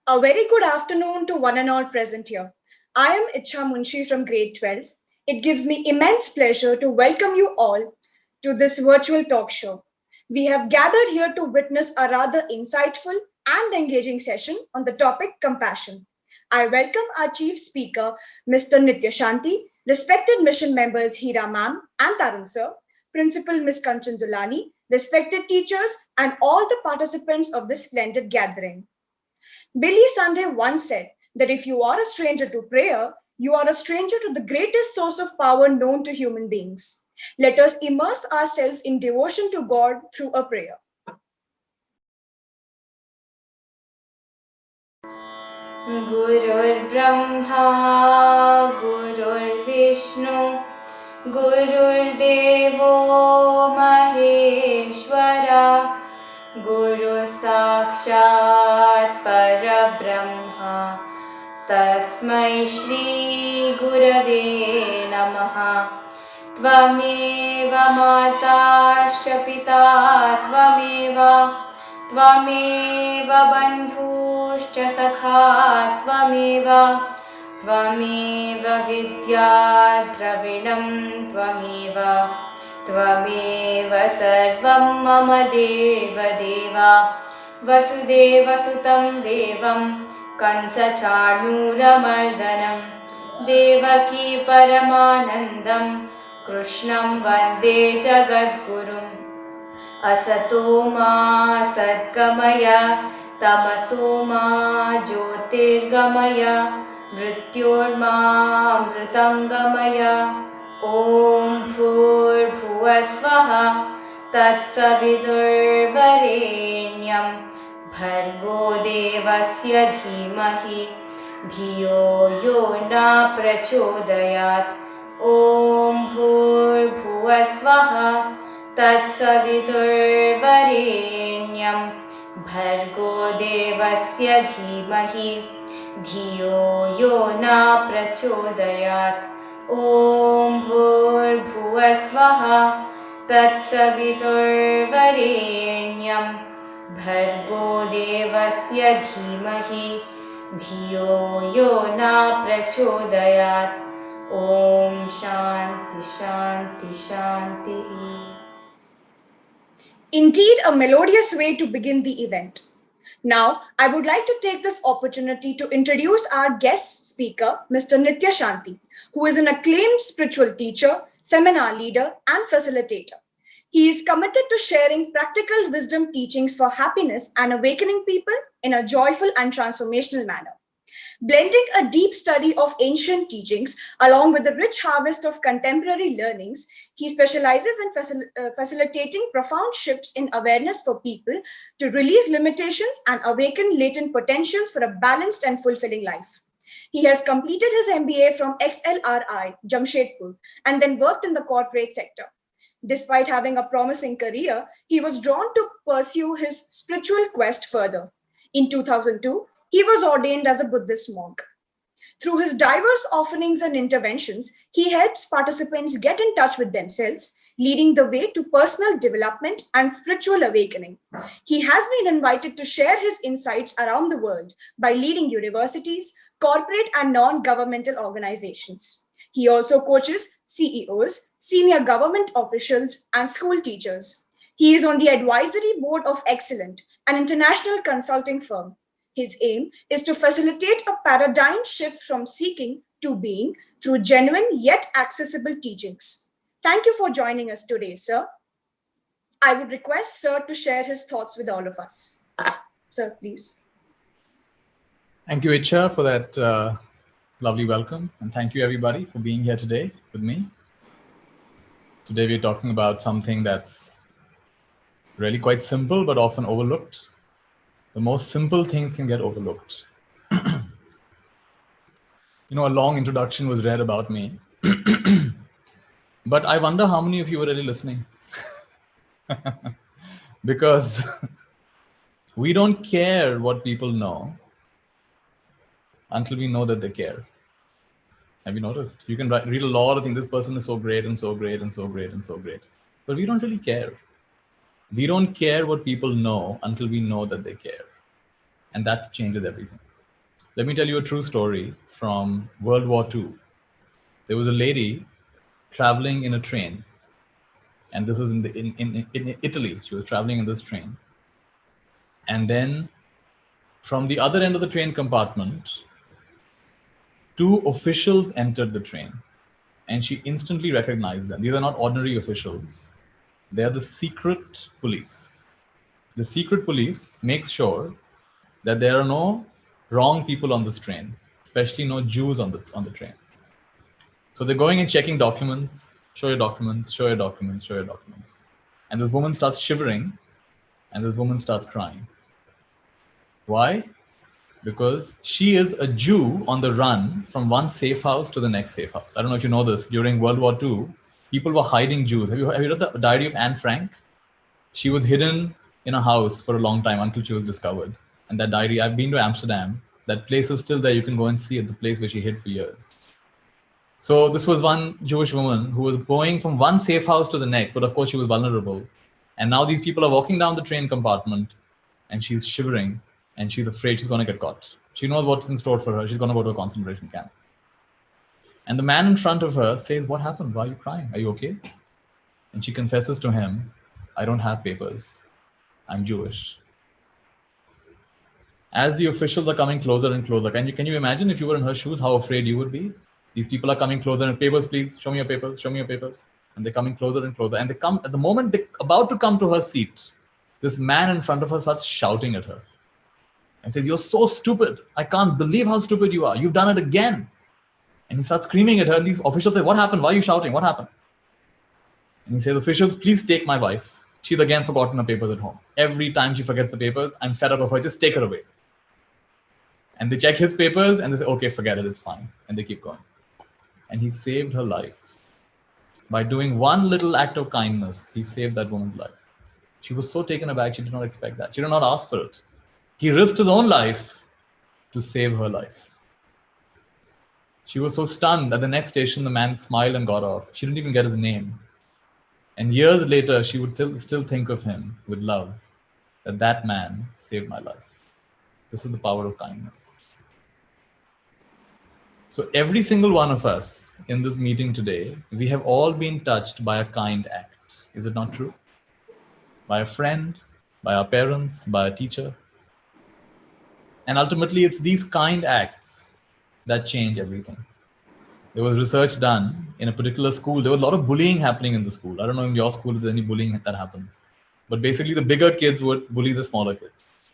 A very good afternoon to one and all present here. I am Icha Munshi from grade 12. It gives me immense pleasure to welcome you all to this virtual talk show. We have gathered here to witness a rather insightful and engaging session on the topic compassion. I welcome our chief speaker, Mr. Nitya Shanti, respected mission members Hira ma'am and Tarun sir, Principal Ms. Kanchan Dulani, respected teachers, and all the participants of this splendid gathering. Billy Sunday once said that if you are a stranger to prayer, you are a stranger to the greatest source of power known to human beings. Let us immerse ourselves in devotion to God through a prayer. गुरुर्ब्रह्मा गुरुर्विष्णु गुरुर्देवो महेश्वरा गुरुसाक्षात् परब्रह्मा तस्मै श्रीगुरवे नमः। त्वमेव माताश्च पिता त्वमेव बन्धुश्च सखा त्वमेव विद्या द्रविणं त्वमेव सर्वं मम देवदेव। वसुदेवसुतं देवं कंसचाणूरमर्दनं देवकी परमानन्दं कृष्णं वन्दे जगद्गुरुम्। असतो मा सद्गमय तमसो मा ज्योतिर्गमय मृत्योर्मामृतङ्गमय। ॐ भूर्भुवस्वः तत्सवितुर्वरेण्यं भर्गो देवस्य धीमहि धियो यो न प्रचोदयात्। ॐ भूर्भुवस्वः तत्सवितुर्वरेण्यं भर्गो देवस्य धीमहि धियो यो न प्रचोदयात्। ॐ भूर्भुवस्वः तत्सवितुर्वरेण्यं भर्गो देवस्य धीमहि धियो यो न प्रचोदयात्। Om Shanti Shanti Shanti. Indeed, a melodious way to begin the event. Now, I would like to take this opportunity to introduce our guest speaker, Mr. Nitya Shanti, who is an acclaimed spiritual teacher, seminar leader, and facilitator. He is committed to sharing practical wisdom teachings for happiness and awakening people in a joyful and transformational manner. Blending a deep study of ancient teachings along with the rich harvest of contemporary learnings, he specializes in facilitating profound shifts in awareness for people to release limitations and awaken latent potentials for a balanced and fulfilling life. He has completed his MBA from XLRI, Jamshedpur, and then worked in the corporate sector. Despite having a promising career, he was drawn to pursue his spiritual quest further. In 2002, he was ordained as a Buddhist monk. Through his diverse offerings and interventions, he helps participants get in touch with themselves, leading the way to personal development and spiritual awakening. He has been invited to share his insights around the world by leading universities, corporate and non-governmental organizations. He also coaches CEOs, senior government officials, and school teachers. He is on the advisory board of Excellent, an international consulting firm. His aim is to facilitate a paradigm shift from seeking to being through genuine yet accessible teachings. Thank you for joining us today, sir. I would request sir to share his thoughts with all of us. Sir, please. Thank you, Icha, for that lovely welcome. And thank you, everybody, for being here today with me. Today, we're talking about something that's really quite simple, but often overlooked. The most simple things can get overlooked. A long introduction was read about me. But I wonder how many of you were really listening. Because we don't care what people know until we know that they care. Have you noticed? You can read a lot of things. This person is so great and so great and so great and so great. But we don't really care. We don't care what people know until we know that they care. And that changes everything. Let me tell you a true story from World War II. There was a lady traveling in a train, and this is in Italy. She was traveling in this train. And then from the other end of the train compartment, two officials entered the train, and she instantly recognized them. These are not ordinary officials. They are the secret police. The secret police makes sure that there are no wrong people on this train, especially no Jews on the train. So they're going and checking documents, show your documents, show your documents, show your documents. And this woman starts shivering, and this woman starts crying. Why? Because she is a Jew on the run from one safe house to the next safe house. I don't know if you know this. During World War II, people were hiding Jews. Have you read the diary of Anne Frank? She was hidden in a house for a long time until she was discovered. And that diary, I've been to Amsterdam. That place is still there. You can go and see it, the place where she hid for years. So this was one Jewish woman who was going from one safe house to the next, but of course she was vulnerable. And now these people are walking down the train compartment, and she's shivering, and she's afraid she's going to get caught. She knows what's in store for her. She's going to go to a concentration camp. And the man in front of her says, "What happened? Why are you crying? Are you okay?" And she confesses to him, "I don't have papers. I'm Jewish." As the officials are coming closer and closer, can you imagine if you were in her shoes, how afraid you would be? These people are coming closer and, "Papers, please, show me your papers, show me your papers." And they're coming closer and closer. And they come, at the moment they're about to come to her seat, this man in front of her starts shouting at her and says, "You're so stupid. I can't believe how stupid you are. You've done it again." And he starts screaming at her. And these officials say, "What happened? Why are you shouting? What happened?" And he says, "Officials, please take my wife. She's again forgotten her papers at home. Every time she forgets the papers, I'm fed up of her. Just take her away." And they check his papers and they say, "Okay, forget it. It's fine." And they keep going. And he saved her life. By doing one little act of kindness, he saved that woman's life. She was so taken aback, she did not expect that. She did not ask for it. He risked his own life to save her life. She was so stunned. At the next station, the man smiled and got off. She didn't even get his name. And years later, she would still think of him with love, that man saved my life. This is the power of kindness. So every single one of us in this meeting today, we have all been touched by a kind act. Is it not true? By a friend, by our parents, by a teacher. And ultimately, it's these kind acts that change everything. There was research done in a particular school. There was a lot of bullying happening in the school. I don't know in your school if there's any bullying that happens. But basically, the bigger kids would bully the smaller kids.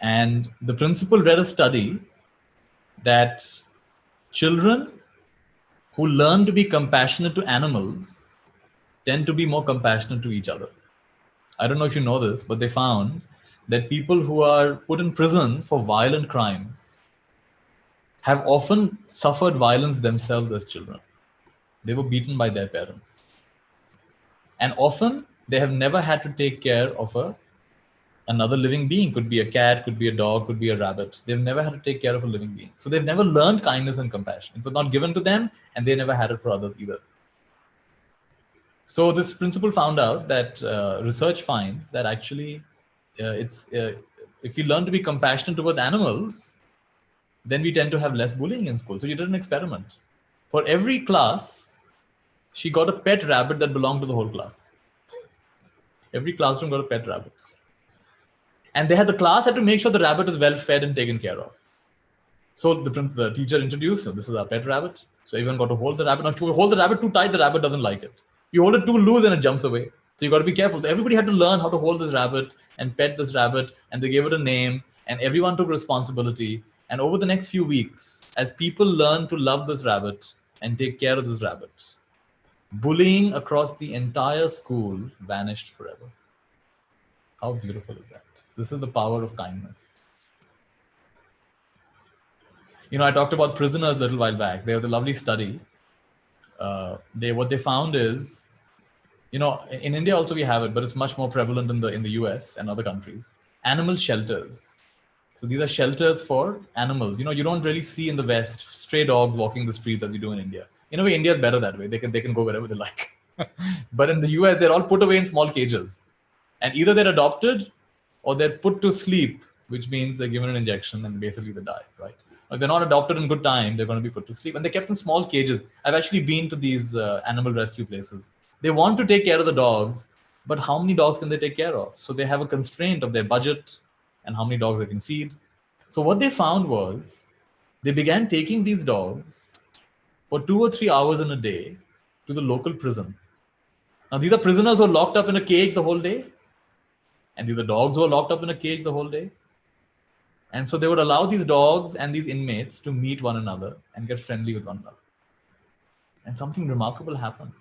And the principal read a study that children who learn to be compassionate to animals tend to be more compassionate to each other. I don't know if you know this, but they found that people who are put in prisons for violent crimes have often suffered violence themselves as children. They were beaten by their parents. And often they have never had to take care of another living being. Could be a cat, could be a dog, could be a rabbit. They've never had to take care of a living being. So they've never learned kindness and compassion. It was not given to them, and they never had it for others either. So this principal found out that research finds that actually if we learn to be compassionate towards animals, then we tend to have less bullying in school. So she did an experiment. For every class, she got a pet rabbit that belonged to the whole class. Every classroom got a pet rabbit. And the class had to make sure the rabbit is well fed and taken care of. So the teacher introduced, "So this is our pet rabbit." So everyone got to hold the rabbit. Now, if you hold the rabbit too tight, the rabbit doesn't like it. You hold it too loose and it jumps away. So you got to be careful. Everybody had to learn how to hold this rabbit and pet this rabbit, and they gave it a name, and everyone took responsibility. And over the next few weeks, as people learned to love this rabbit and take care of this rabbit, bullying across the entire school vanished forever. How beautiful is that? This is the power of kindness. You know, I talked about prisoners a little while back. They have a lovely study. What they found is, you know, in India also we have it, but it's much more prevalent in the US and other countries. Animal shelters. So these are shelters for animals. You know, you don't really see in the West stray dogs walking the streets as you do in India. In a way, India is better that way. They can go wherever they like. But in the US, they're all put away in small cages. And either they're adopted or they're put to sleep, which means they're given an injection and basically they die, right? If they're not adopted in good time, they're going to be put to sleep. And they're kept in small cages. I've actually been to these animal rescue places. They want to take care of the dogs, but how many dogs can they take care of? So they have a constraint of their budget and how many dogs they can feed. So what they found was they began taking these dogs for 2 or 3 hours in a day to the local prison. Now, these are prisoners who are locked up in a cage the whole day. And these are dogs who are locked up in a cage the whole day. And so they would allow these dogs and these inmates to meet one another and get friendly with one another. And something remarkable happened.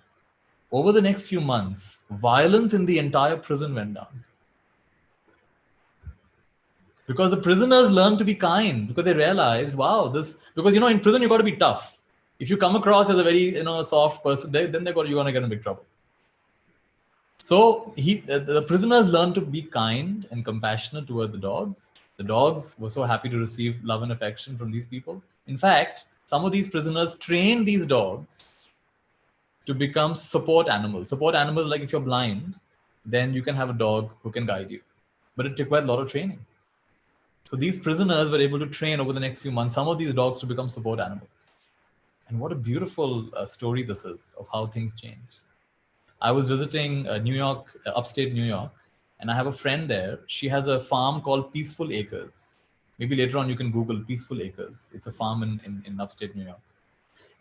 Over the next few months, violence in the entire prison went down. Because the prisoners learned to be kind, because they realized, wow, because in prison you got to be tough. If you come across as a very soft person, then you're going to get in big trouble. So the prisoners learned to be kind and compassionate toward the dogs. The dogs were so happy to receive love and affection from these people. In fact, some of these prisoners trained these dogs to become support animals. Support animals, like if you're blind, then you can have a dog who can guide you. But it required a lot of training. So these prisoners were able to train over the next few months some of these dogs to become support animals. And what a beautiful story this is of how things change. I was visiting New York, upstate New York, and I have a friend there. She has a farm called Peaceful Acres. Maybe later on you can Google Peaceful Acres. It's a farm in upstate New York.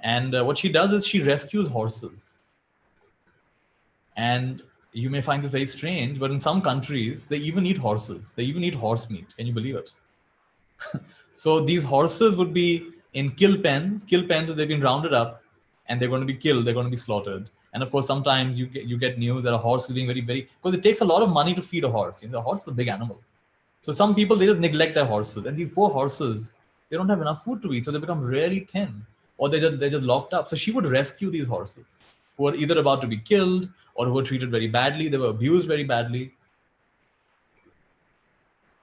And what she does is she rescues horses. And you may find this very strange, but in some countries, they even eat horses. They even eat horse meat. Can you believe it? So these horses would be in kill pens that they've been rounded up, and they're going to be killed. They're going to be slaughtered. And of course, sometimes you get news that a horse is being very, very, because it takes a lot of money to feed a horse. The horse is a big animal. So some people, they just neglect their horses. And these poor horses, they don't have enough food to eat. So they become really thin, or they're just locked up. So she would rescue these horses who were either about to be killed or who were treated very badly. They were abused very badly.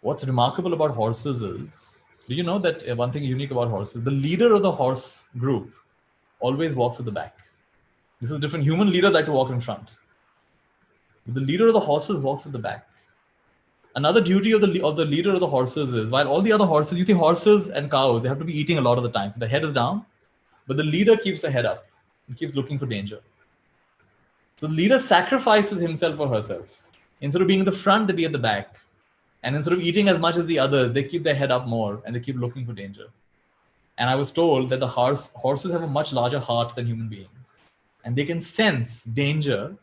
What's remarkable about horses is, do you know that one thing unique about horses, the leader of the horse group always walks at the back. This is different. Human leaders like to walk in front. But the leader of the horses walks at the back. Another duty of the leader of the horses is, while all the other horses, you think horses and cows, they have to be eating a lot of the time. So the head is down, but the leader keeps the head up and keeps looking for danger. So the leader sacrifices himself or herself. Instead of being in the front, they be at the back. And instead of eating as much as the others, they keep their head up more and they keep looking for danger. And I was told that the horses have a much larger heart than human beings. And they can sense danger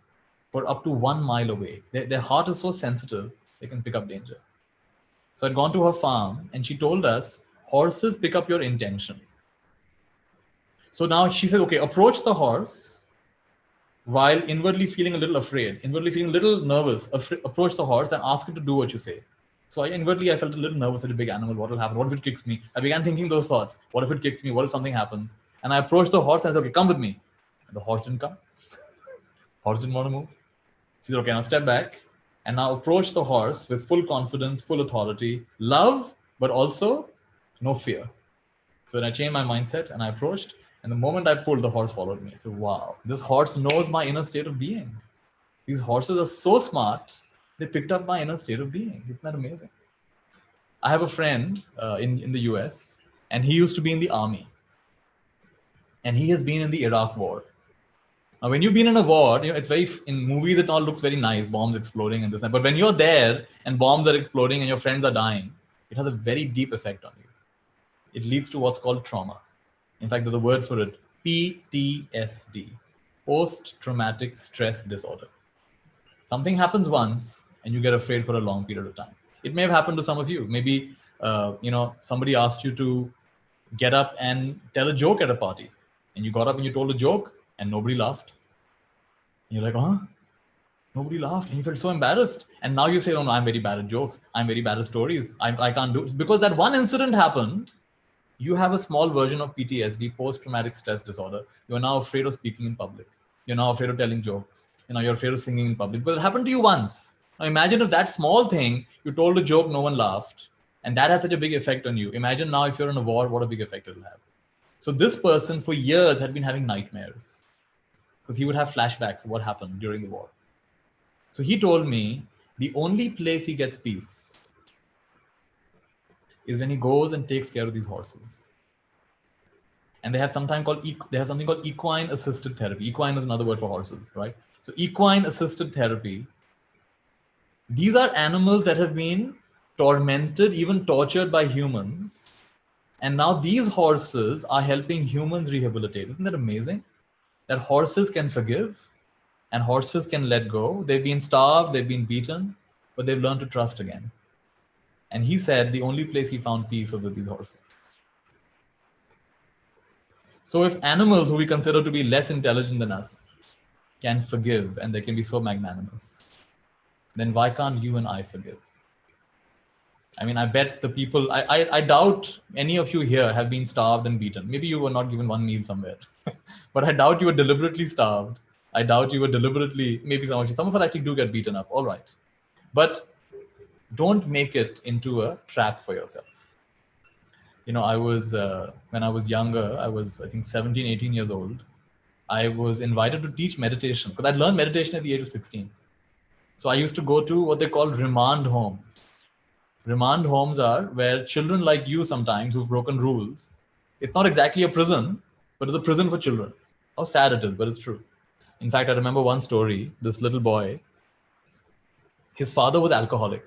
for up to 1 mile away. Their heart is so sensitive, they can pick up danger. So I'd gone to her farm and she told us, horses pick up your intention. So now she said, okay, approach the horse while inwardly feeling a little afraid, inwardly feeling a little nervous. Approach the horse and ask it to do what you say. So I felt a little nervous at a big animal. What will happen? What if it kicks me? I began thinking those thoughts. What if it kicks me? What if something happens? And I approached the horse and I said, okay, come with me. And the horse didn't come. Horse didn't want to move. She said, okay, now step back. And now approach the horse with full confidence, full authority, love, but also no fear. So then I changed my mindset and I approached. And the moment I pulled, the horse followed me. I said, wow, this horse knows my inner state of being. These horses are so smart. They picked up my inner state of being. Isn't that amazing? I have a friend in the US, and he used to be in the army. And he has been in the Iraq war. Now, when you've been in a war, it's very, in movies, it all looks very nice, bombs exploding and this and that. But when you're there and bombs are exploding and your friends are dying, it has a very deep effect on you. It leads to what's called trauma. In fact, there's a word for it, PTSD, post-traumatic stress disorder. Something happens once and you get afraid for a long period of time. It may have happened to some of you. Maybe, somebody asked you to get up and tell a joke at a party. And you got up and you told a joke and nobody laughed. And you're like, huh? Nobody laughed. And you felt so embarrassed. And now you say, oh no, I'm very bad at jokes. I'm very bad at stories. I can't do it. Because that one incident happened, you have a small version of PTSD, post-traumatic stress disorder. You are now afraid of speaking in public. You're now afraid of telling jokes. You're afraid of singing in public. But it happened to you once. Now imagine if that small thing, you told a joke, no one laughed. And that had such a big effect on you. Imagine now if you're in a war, what a big effect it will have. So this person for years had been having nightmares because he would have flashbacks of what happened during the war. So he told me the only place he gets peace is when he goes and takes care of these horses. And they have something called equine assisted therapy. Equine is another word for horses, right? So equine assisted therapy. These are animals that have been tormented, even tortured by humans. And now these horses are helping humans rehabilitate. Isn't that amazing? That horses can forgive and horses can let go. They've been starved, they've been beaten, but they've learned to trust again. And he said the only place he found peace was with these horses. So if animals who we consider to be less intelligent than us can forgive and they can be so magnanimous, then why can't you and I forgive? I mean, I bet the people, I doubt any of you here have been starved and beaten. Maybe you were not given one meal somewhere, but I doubt you were deliberately starved. I doubt you were deliberately, maybe some of us actually do get beaten up, all right. But don't make it into a trap for yourself. You know, when I was younger, I was, I think 17, 18 years old. I was invited to teach meditation because I'd learned meditation at the age of 16. So I used to go to what they call remand homes. Remand homes are where children like you sometimes who've broken rules, it's not exactly a prison, but it's a prison for children. How sad it is, but it's true. In fact, I remember one story, this little boy, his father was alcoholic.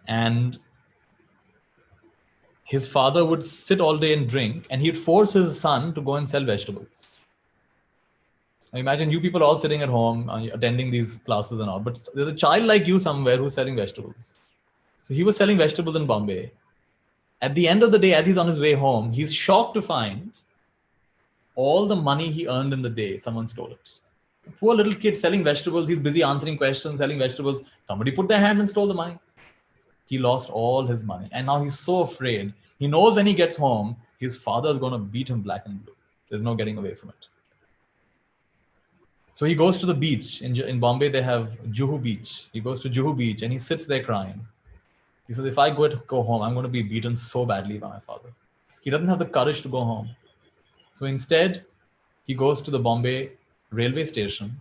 And his father would sit all day and drink, and he'd force his son to go and sell vegetables. Now imagine you people all sitting at home attending these classes and all, but there's a child like you somewhere who's selling vegetables. So he was selling vegetables in Bombay. At the end of the day, as he's on his way home, he's shocked to find all the money he earned in the day, someone stole it. Poor little kid selling vegetables, he's busy answering questions, selling vegetables. Somebody put their hand and stole the money. He lost all his money. And now he's so afraid. He knows when he gets home, his father is going to beat him black and blue. There's no getting away from it. So he goes to the beach. In Bombay, they have Juhu Beach. He goes to Juhu Beach and he sits there crying. He says, if I go home, I'm going to be beaten so badly by my father. He doesn't have the courage to go home. So instead, he goes to the Bombay railway station.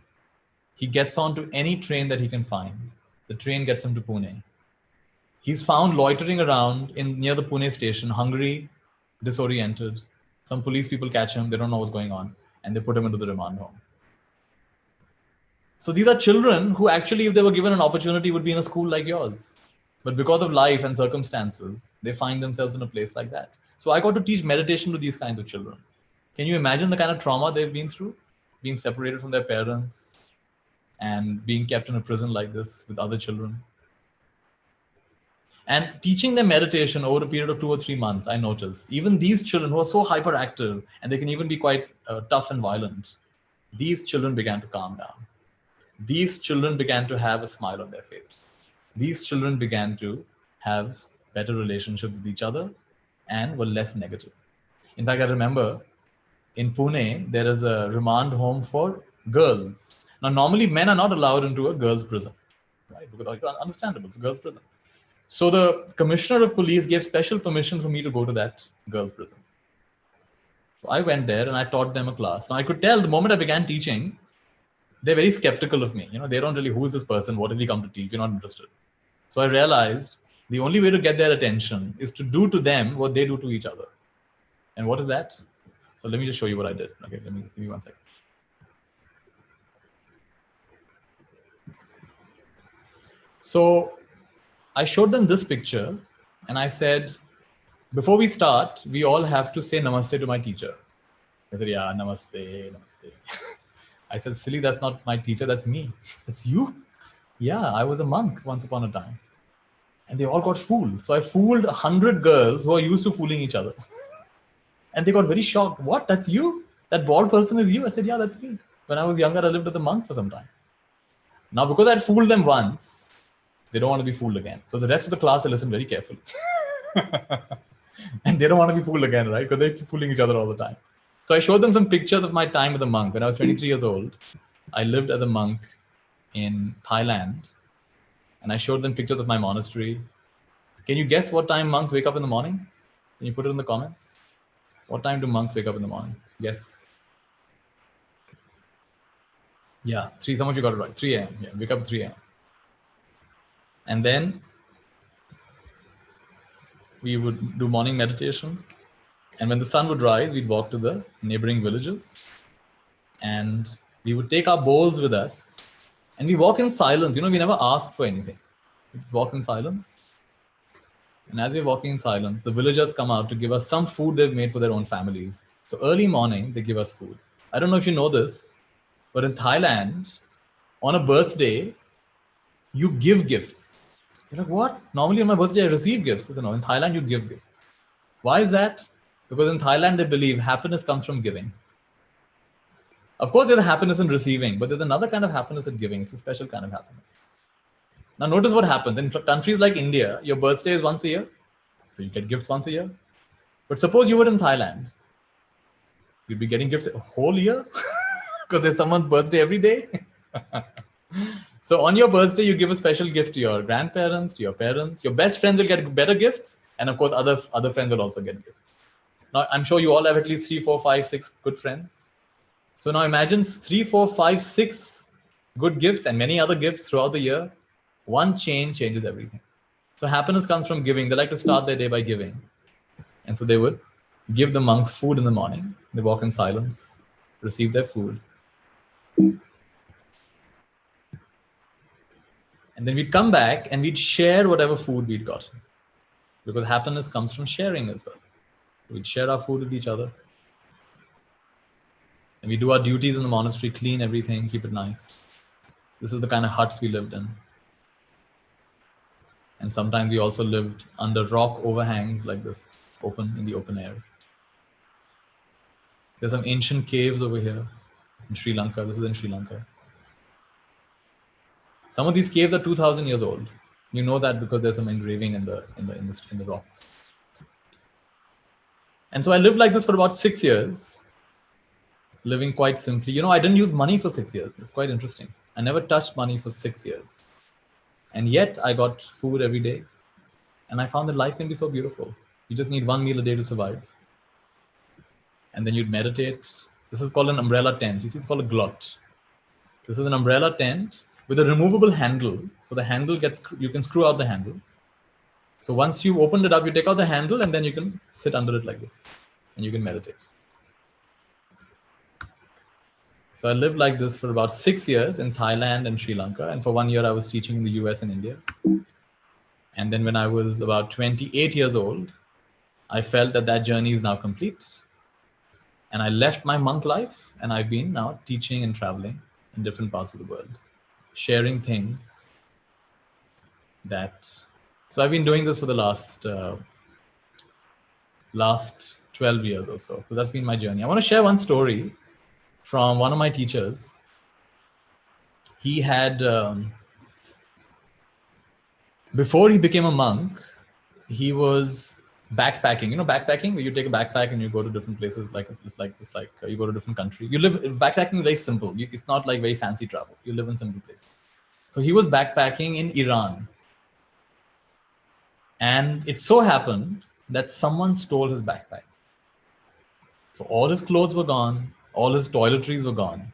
He gets onto any train that he can find. The train gets him to Pune. He's found loitering around near the Pune station, hungry, disoriented. Some police people catch him. They don't know what's going on. And they put him into the remand home. So these are children who actually, if they were given an opportunity, would be in a school like yours. But because of life and circumstances, they find themselves in a place like that. So I got to teach meditation to these kinds of children. Can you imagine the kind of trauma they've been through? Being separated from their parents and being kept in a prison like this with other children. And teaching them meditation over a period of 2 or 3 months, I noticed, even these children who are so hyperactive and they can even be quite tough and violent, these children began to calm down. These children began to have a smile on their face. These children began to have better relationships with each other and were less negative. In fact, I remember in Pune, there is a remand home for girls. Now, normally men are not allowed into a girls' prison, right? Because understandable, it's a girls' prison. So the commissioner of police gave special permission for me to go to that girls' prison. So I went there and I taught them a class. Now I could tell the moment I began teaching, they're very skeptical of me. You know, they don't really, who is this person? What did he come to teach? You're not interested. So I realized the only way to get their attention is to do to them what they do to each other. And what is that? So let me just show you what I did. Okay, give me 1 second. So I showed them this picture and I said, before we start, we all have to say namaste to my teacher. I said, yeah, namaste, namaste. I said, silly, that's not my teacher, that's me. That's you? Yeah, I was a monk once upon a time. And they all got fooled. So I fooled 100 girls who are used to fooling each other. And they got very shocked. What? That's you? That bald person is you? I said, yeah, that's me. When I was younger, I lived with a monk for some time. Now, because I fooled them once, they don't want to be fooled again. So the rest of the class, I listened very carefully. And they don't want to be fooled again, right? Because they keep fooling each other all the time. So I showed them some pictures of my time as a monk. When I was 23 years old, I lived as a monk in Thailand. And I showed them pictures of my monastery. Can you guess what time monks wake up in the morning? Can you put it in the comments? What time do monks wake up in the morning? Yes. Yeah, 3, some of you got it right. 3 a.m. Yeah, wake up at 3 a.m. And then we would do morning meditation. And when the sun would rise, we'd walk to the neighboring villages and we would take our bowls with us and we walk in silence. We never ask for anything. We just walk in silence. And as we're walking in silence, the villagers come out to give us some food they've made for their own families. So early morning, they give us food. I don't know if you know this, but in Thailand, on a birthday, you give gifts. You're like, what? Normally on my birthday, I receive gifts. I said, no, in Thailand, you give gifts. Why is that? Because in Thailand, they believe happiness comes from giving. Of course, there's a happiness in receiving, but there's another kind of happiness in giving. It's a special kind of happiness. Now, notice what happens. In countries like India, your birthday is once a year. So you get gifts once a year. But suppose you were in Thailand. You'd be getting gifts a whole year because there's someone's birthday every day. So on your birthday, you give a special gift to your grandparents, to your parents. Your best friends will get better gifts. And of course, other friends will also get gifts. Now, I'm sure you all have at least 3, 4, 5, 6 good friends. So now imagine 3, 4, 5, 6 good gifts and many other gifts throughout the year. One change changes everything. So happiness comes from giving. They like to start their day by giving. And so they would give the monks food in the morning. They walk in silence, receive their food. And then we'd come back and we'd share whatever food we'd gotten. Because happiness comes from sharing as well. We'd share our food with each other. And we do our duties in the monastery, clean everything, keep it nice. This is the kind of huts we lived in. And sometimes we also lived under rock overhangs like this, in the open air. There's some ancient caves over here in Sri Lanka. This is in Sri Lanka. Some of these caves are 2,000 years old. You know that because there's some engraving in the rocks. And so I lived like this for about 6 years, living quite simply. I didn't use money for 6 years. It's quite interesting. I never touched money for 6 years. And yet I got food every day. And I found that life can be so beautiful. You just need one meal a day to survive. And then you'd meditate. This is called an umbrella tent. You see, it's called a glot. This is an umbrella tent with a removable handle. So the handle you can screw out the handle. So once you've opened it up, you take out the handle and then you can sit under it like this and you can meditate. So I lived like this for about 6 years in Thailand and Sri Lanka. And for 1 year, I was teaching in the US and India. And then when I was about 28 years old, I felt that journey is now complete. And I left my monk life and I've been now teaching and traveling in different parts of the world, sharing things so I've been doing this for the last 12 years or so. So that's been my journey. I want to share one story from one of my teachers. He had, before he became a monk, he was backpacking. Backpacking, where you take a backpack and you go to different places. It's like you go to a different country. Backpacking is very simple. It's not like very fancy travel. You live in simple places. So he was backpacking in Iran. And it so happened that someone stole his backpack. So all his clothes were gone, all his toiletries were gone,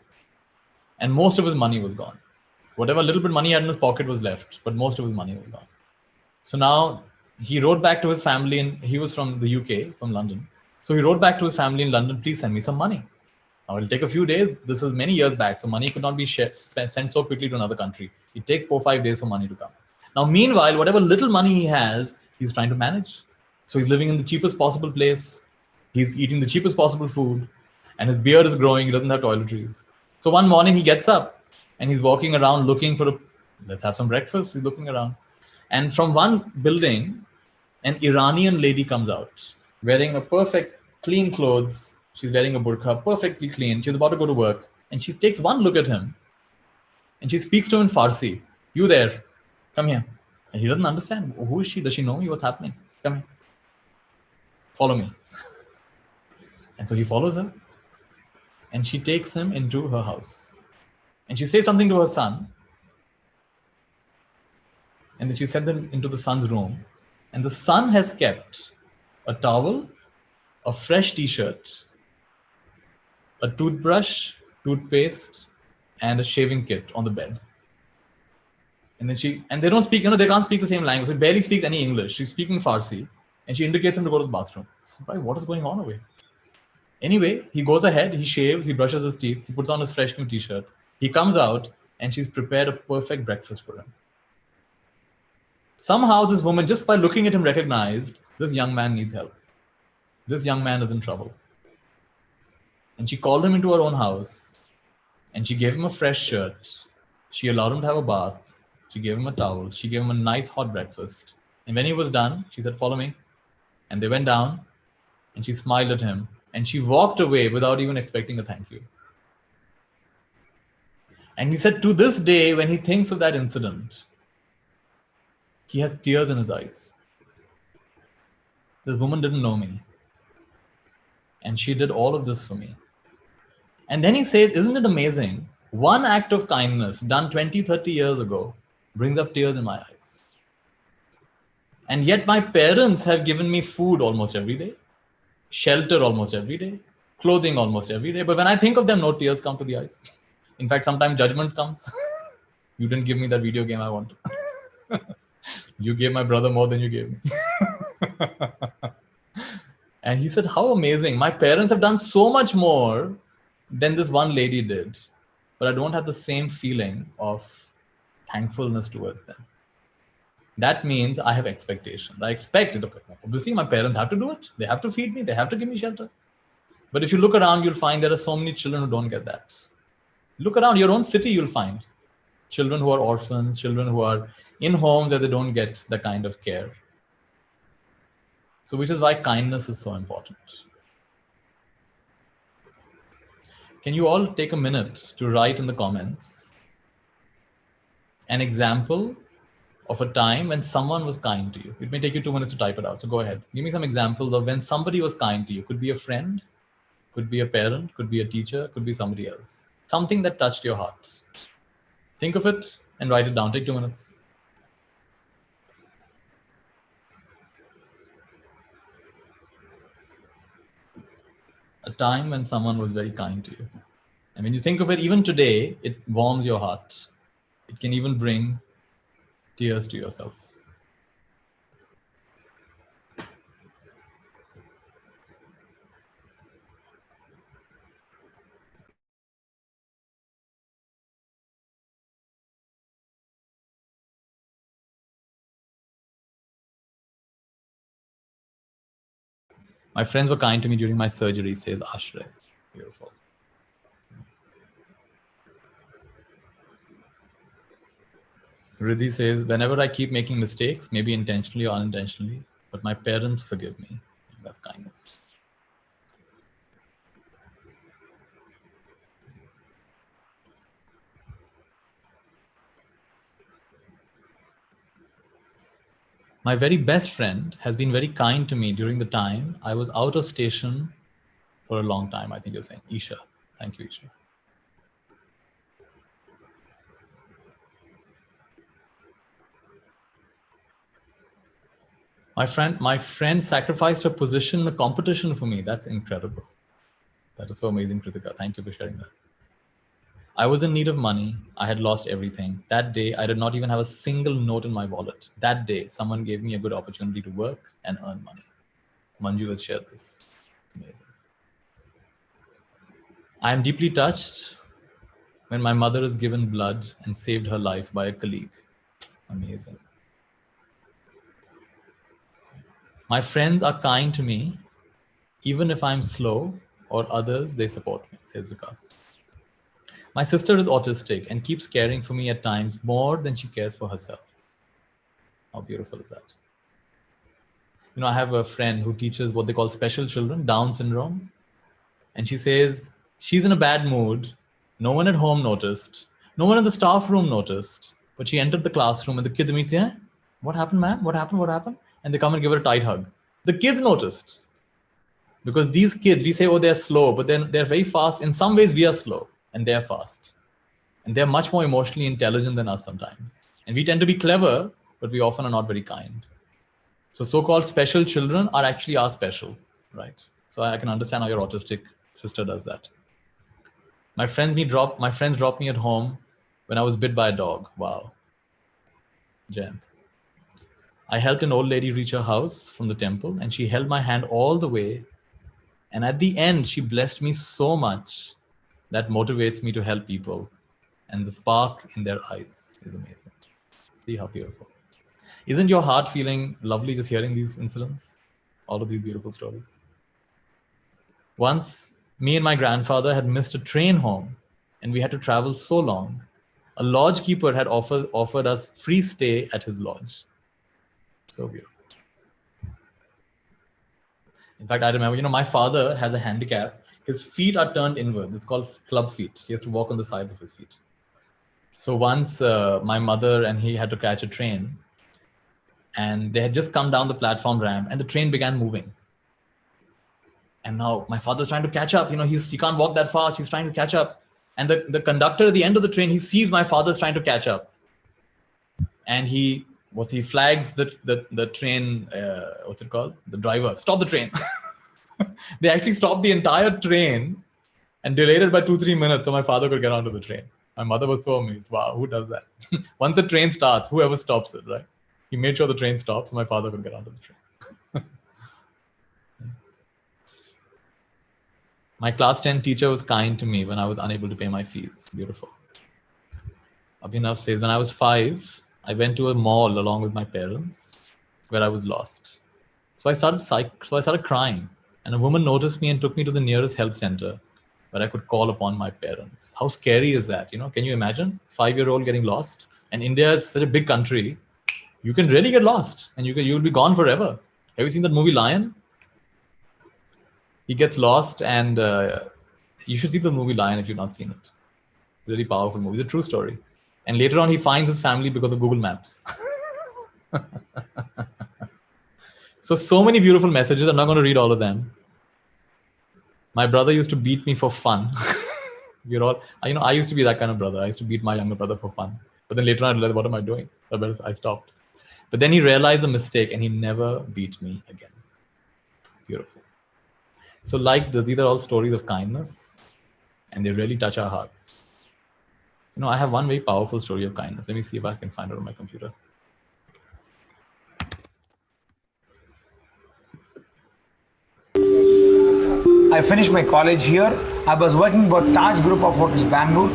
and most of his money was gone. Whatever little bit money he had in his pocket was left, but most of his money was gone. So now he wrote back to his family, and he was from the UK, from London. So he wrote back to his family in London, please send me some money. Now it'll take a few days. This was many years back, so money could not be sent so quickly to another country. It takes 4 or 5 days for money to come. Now, meanwhile, whatever little money he has, he's trying to manage. So he's living in the cheapest possible place. He's eating the cheapest possible food. And his beard is growing. He doesn't have toiletries. So one morning he gets up and he's walking around looking for let's have some breakfast. He's looking around. And from one building, an Iranian lady comes out wearing a perfect clean clothes. She's wearing a burqa, perfectly clean. She's about to go to work. And she takes one look at him and she speaks to him in Farsi. You there, come here. And he doesn't understand. Who is she? Does she know me? What's happening? Come here. Follow me. And so he follows her. And she takes him into her house. And she says something to her son. And then she sent him into the son's room. And the son has kept a towel, a fresh t-shirt, a toothbrush, toothpaste, and a shaving kit on the bed. And then they don't speak, they can't speak the same language. So he barely speaks any English. She's speaking Farsi. And she indicates him to go to the bathroom. Surprised, what is going on over here? Anyway, he goes ahead, he shaves, he brushes his teeth, he puts on his fresh new t-shirt. He comes out and she's prepared a perfect breakfast for him. Somehow this woman, just by looking at him, recognized this young man needs help. This young man is in trouble. And she called him into her own house and she gave him a fresh shirt. She allowed him to have a bath. She gave him a towel. She gave him a nice hot breakfast. And when he was done, she said, follow me. And they went down and she smiled at him and she walked away without even expecting a thank you. And he said to this day, when he thinks of that incident, he has tears in his eyes. This woman didn't know me. And she did all of this for me. And then he says, isn't it amazing? One act of kindness done 20, 30 years ago brings up tears in my eyes. And yet my parents have given me food almost every day, shelter almost every day, clothing almost every day. But when I think of them, no tears come to the eyes. In fact, sometimes judgment comes. You didn't give me that video game I wanted. You gave my brother more than you gave me. And he said, how amazing. My parents have done so much more than this one lady did. But I don't have the same feeling of thankfulness towards them. That means I have expectations. I expect, obviously my parents have to do it. They have to feed me. They have to give me shelter. But if you look around, you'll find there are so many children who don't get that. Look around your own city, you'll find children who are orphans, children who are in homes where they don't get the kind of care. So which is why kindness is so important. Can you all take a minute to write in the comments an example of a time when someone was kind to you? It may take you 2 minutes to type it out. So go ahead. Give me some examples of when somebody was kind to you. Could be a friend, could be a parent, could be a teacher, could be somebody else. Something that touched your heart. Think of it and write it down. Take 2 minutes. A time when someone was very kind to you. And when you think of it, even today, it warms your heart. It can even bring tears to yourself. My friends were kind to me during my surgery, says Ashray. Beautiful. Riddhi says, whenever I keep making mistakes, maybe intentionally or unintentionally, but my parents forgive me. That's kindness. My very best friend has been very kind to me during the time I was out of station for a long time. I think you're saying Isha. Thank you, Isha. My friend sacrificed her position in the competition for me. That's incredible. That is so amazing, Kritika. Thank you for sharing that. I was in need of money. I had lost everything. That day, I did not even have a single note in my wallet. That day, someone gave me a good opportunity to work and earn money. Manju has shared this. Amazing. I am deeply touched when my mother is given blood and saved her life by a colleague. Amazing. My friends are kind to me, even if I'm slow or others, they support me, says Vikas. My sister is autistic and keeps caring for me at times more than she cares for herself. How beautiful is that? You know, I have a friend who teaches what they call special children, Down syndrome. And she says, she's in a bad mood. No one at home noticed. No one in the staff room noticed. But she entered the classroom and the kids immediately, what happened, ma'am? What happened? What happened? And they come and give her a tight hug. The kids noticed. Because these kids, we say, oh, they're slow, but then they're very fast. In some ways, we are slow and they're fast. And they're much more emotionally intelligent than us sometimes. And we tend to be clever, but we often are not very kind. So so-called special children are actually our special, right? So I can understand how your autistic sister does that. My friends dropped me at home when I was bit by a dog. Wow. Jayant. I helped an old lady reach her house from the temple, and she held my hand all the way. And at the end, she blessed me so much that motivates me to help people. And the spark in their eyes is amazing. See how beautiful. Isn't your heart feeling lovely just hearing these incidents? All of these beautiful stories. Once, me and my grandfather had missed a train home, and we had to travel so long. A lodge keeper had offered us free stay at his lodge. So beautiful. In fact, I remember, my father has a handicap. His feet are turned inwards. It's called club feet. He has to walk on the sides of his feet. So once my mother and he had to catch a train, and they had just come down the platform ramp, and the train began moving. And now my father's trying to catch up. He can't walk that fast. He's trying to catch up. And the conductor at the end of the train, he sees my father's trying to catch up. And he flags the train, what's it called? The driver, stop the train. They actually stopped the entire train and delayed it by 2-3 minutes so my father could get onto the train. My mother was so amazed. Wow, who does that? Once the train starts, whoever stops it, right? He made sure the train stopped so my father could get onto the train. My class 10 teacher was kind to me when I was unable to pay my fees. Beautiful. Abhinav says, when I was 5, I went to a mall along with my parents where I was lost. So I started crying, and a woman noticed me and took me to the nearest help center where I could call upon my parents. How scary is that? Can you imagine 5-year-old getting lost? And India is such a big country. You can really get lost and you'll be gone forever. Have you seen that movie Lion? He gets lost, and you should see the movie Lion if you've not seen it. Really powerful movie. It's a true story. And later on, he finds his family because of Google Maps. So many beautiful messages. I'm not going to read all of them. My brother used to beat me for fun. I used to be that kind of brother. I used to beat my younger brother for fun. But then later on, I realized, what am I doing? I stopped. But then he realized the mistake and he never beat me again. Beautiful. So these are all stories of kindness, and they really touch our hearts. I have one very powerful story of kindness. Let me see if I can find it on my computer. I finished my college here. I was working for Taj Group of Hotels, Bangalore.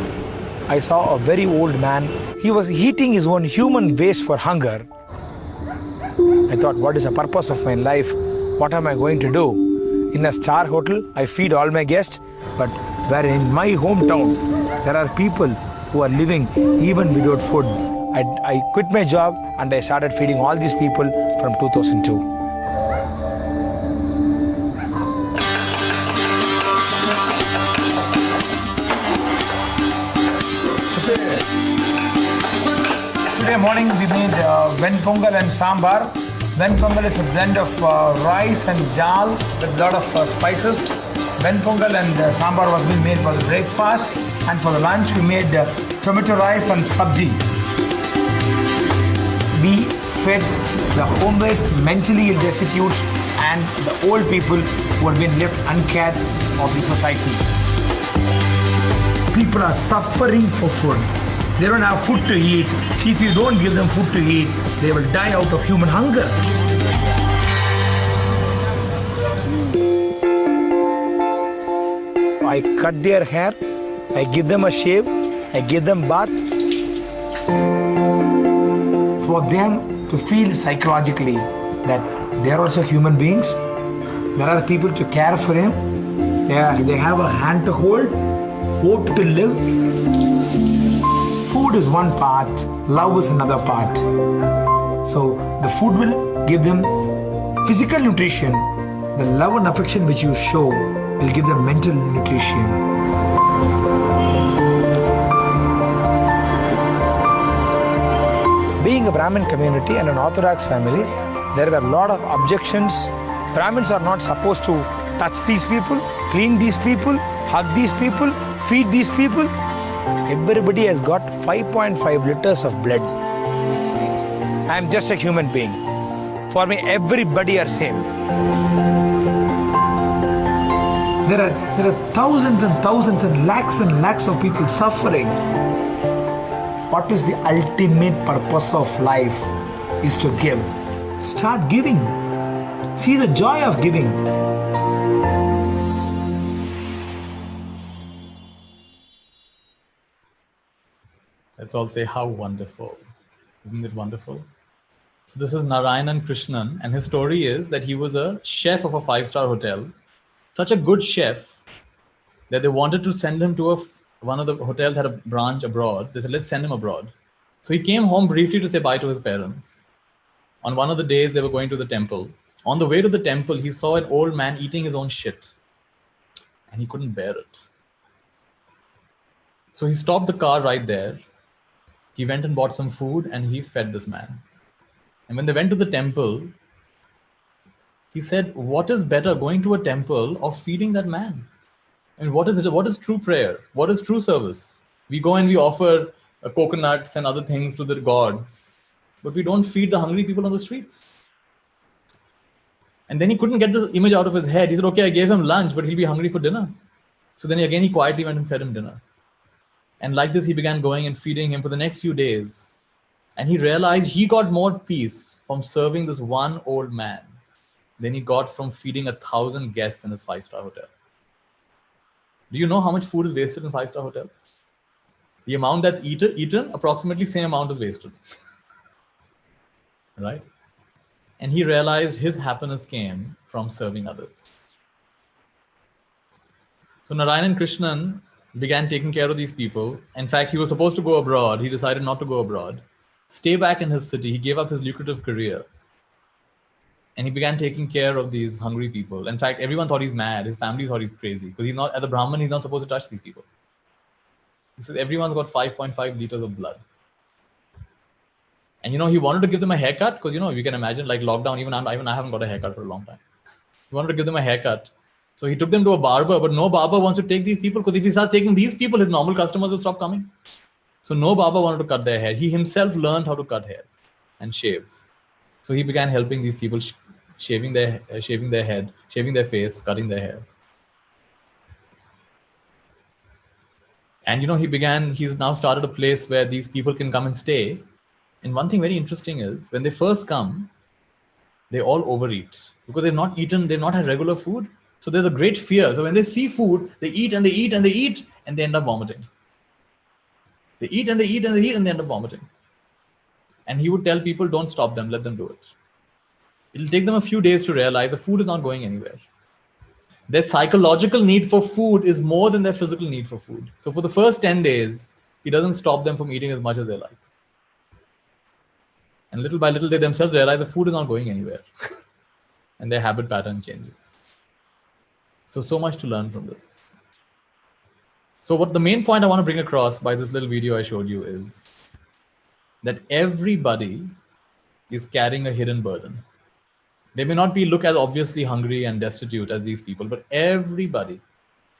I saw a very old man. He was eating his own human waste for hunger. I thought, what is the purpose of my life? What am I going to do? In a star hotel, I feed all my guests, but where in my hometown, there are people who are living even without food. I quit my job and I started feeding all these people from 2002. Today morning we made Venpongal and Sambar. Venpongal is a blend of rice and dal with a lot of spices. Venpongal and Sambar was being made for the breakfast, and for the lunch we made tomato rice and sabji. We fed the homeless, mentally ill destitute, and the old people who have been left uncared of the society. People are suffering for food. They don't have food to eat. If you don't give them food to eat, they will die out of human hunger. I cut their hair, I give them a shave, I give them bath. For them to feel psychologically that they are also human beings, there are people to care for them, they have a hand to hold, hope to live. Food is one part, love is another part. So the food will give them physical nutrition. The love and affection which you show will give them mental nutrition. Being a Brahmin community and an Orthodox family, there are a lot of objections. Brahmins are not supposed to touch these people, clean these people, hug these people, feed these people. Everybody has got 5.5 liters of blood. I am just a human being. For me, everybody are same. There are thousands and thousands and lakhs of people suffering. What is the ultimate purpose of life is to give. Start giving. See the joy of giving. Let's all say, how wonderful. Isn't it wonderful? So this is Narayanan Krishnan, and his story is that he was a chef of a 5-star hotel. Such a good chef that they wanted to send him to one of the hotels had a branch abroad. They said, let's send him abroad. So he came home briefly to say bye to his parents. On one of the days, they were going to the temple. On the way to the temple, he saw an old man eating his own shit, and he couldn't bear it. So he stopped the car right there. He went and bought some food, and he fed this man. And when they went to the temple, he said, what is better, going to a temple or feeding that man? And what is it? What is true prayer? What is true service? We go and we offer coconuts and other things to the gods, but we don't feed the hungry people on the streets. And then he couldn't get this image out of his head. He said, okay, I gave him lunch, but he'll be hungry for dinner. So then he quietly went and fed him dinner. And like this, he began going and feeding him for the next few days. And he realized he got more peace from serving this one old man than he got from feeding 1,000 guests in his 5-star hotel. Do you know how much food is wasted in 5-star hotels? The amount that's eaten, approximately same amount is wasted. Right? And he realized his happiness came from serving others. So Narayanan Krishnan began taking care of these people. In fact, he was supposed to go abroad. He decided not to go abroad. Stay back in his city. He gave up his lucrative career. And he began taking care of these hungry people. In fact, everyone thought he's mad. His family thought he's crazy. Because he's not, as a Brahmin, he's not supposed to touch these people. He said, everyone's got 5.5 liters of blood. And he wanted to give them a haircut because you can imagine, like lockdown, even I haven't got a haircut for a long time. He wanted to give them a haircut. So he took them to a barber, but no barber wants to take these people because if he starts taking these people, his normal customers will stop coming. So no barber wanted to cut their hair. He himself learned how to cut hair and shave. So he began helping these people shaving their head, shaving their face, cutting their hair. And he's now started a place where these people can come and stay. And one thing very interesting is when they first come, they all overeat because they've not eaten, they've not had regular food. So there's a great fear. So when they see food, they eat and they eat and they eat and they end up vomiting. They eat and they eat and they eat and they end up vomiting. And he would tell people, don't stop them, let them do it. It'll take them a few days to realize the food is not going anywhere. Their psychological need for food is more than their physical need for food. So for the first 10 days, he doesn't stop them from eating as much as they like. And little by little, they themselves realize the food is not going anywhere. And their habit pattern changes. So much to learn from this. So what the main point I want to bring across by this little video I showed you is that everybody is carrying a hidden burden. They may not look as obviously hungry and destitute as these people, but everybody,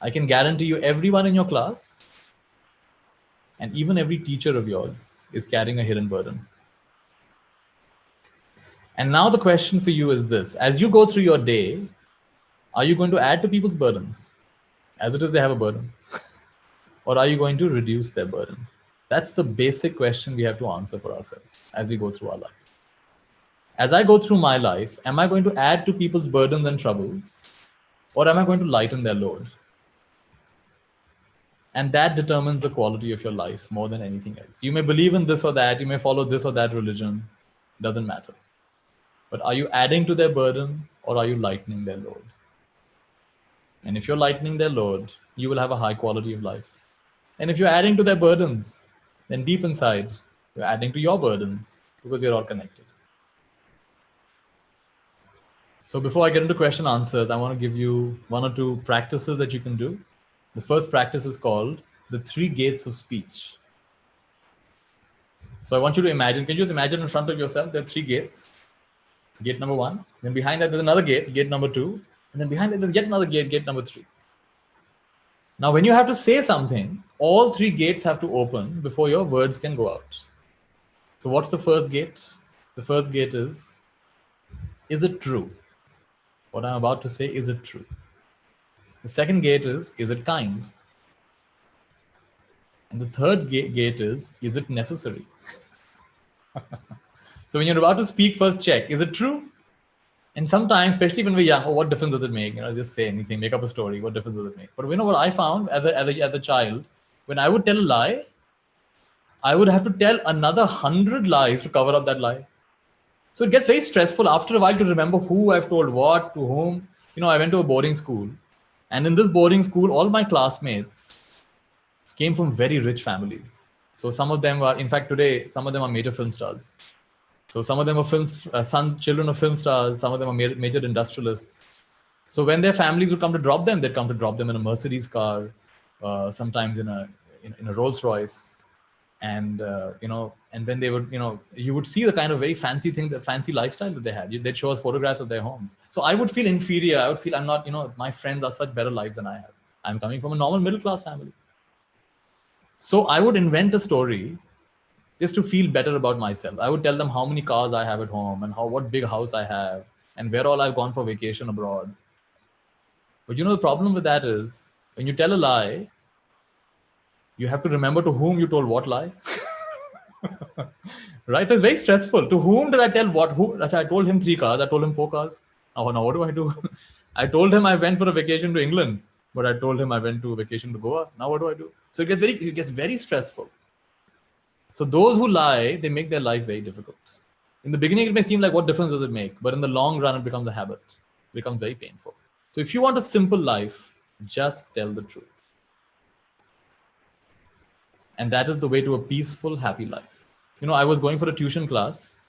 I can guarantee you, everyone in your class and even every teacher of yours is carrying a hidden burden. And now the question for you is this: as you go through your day, are you going to add to people's burdens? As it is, they have a burden. Or are you going to reduce their burden? That's the basic question we have to answer for ourselves as we go through our life. As I go through my life, am I going to add to people's burdens and troubles? Or am I going to lighten their load? And that determines the quality of your life more than anything else. You may believe in this or that, you may follow this or that religion, doesn't matter. But are you adding to their burden or are you lightening their load? And if you're lightening their load, you will have a high quality of life. And if you're adding to their burdens, then deep inside, you're adding to your burdens because we're all connected. So before I get into question answers, I want to give you one or two practices that you can do. The first practice is called the 3 gates of speech. So I want you to imagine, can you just imagine in front of yourself, there are 3 gates. Gate number 1, then behind that there's another gate, gate number 2, and then behind that there's yet another gate, gate number 3. Now, when you have to say something, all 3 gates have to open before your words can go out. So what's the first gate? The first gate is it true? What I'm about to say, is it true? The second gate is it kind? And the third gate is it necessary? So when you're about to speak, first check, is it true? And sometimes, especially when we're young, what difference does it make? Just say anything, make up a story. What difference does it make? But what I found as a child, when I would tell a lie, I would have to tell another 100 lies to cover up that lie. So it gets very stressful after a while to remember who I've told what, to whom. I went to a boarding school. And in this boarding school, all my classmates came from very rich families. So some of them are, in fact, today, some of them are major film stars. So some of them are children of film stars. Some of them are major industrialists. So when their families would come to drop them, they'd come to drop them in a Mercedes car, sometimes in a Rolls Royce. And, and then they would, you would see the kind of very fancy lifestyle that they had. They'd show us photographs of their homes. So I would feel inferior. I would feel I'm not, my friends are such better lives than I have. I'm coming from a normal middle-class family. So I would invent a story just to feel better about myself. I would tell them how many cars I have at home and what big house I have and where all I've gone for vacation abroad. But the problem with that is when you tell a lie, you have to remember to whom you told what lie. Right? So it's very stressful. To whom did I tell what? I told him 3 cars. I told him 4 cars. Now what do I do? I told him I went for a vacation to England, but I told him I went to a vacation to Goa. Now what do I do? So it gets very stressful. So those who lie, they make their life very difficult. In the beginning, it may seem like what difference does it make? But in the long run, it becomes a habit. It becomes very painful. So if you want a simple life, just tell the truth. And that is the way to a peaceful, happy life. I was going for a tuition class.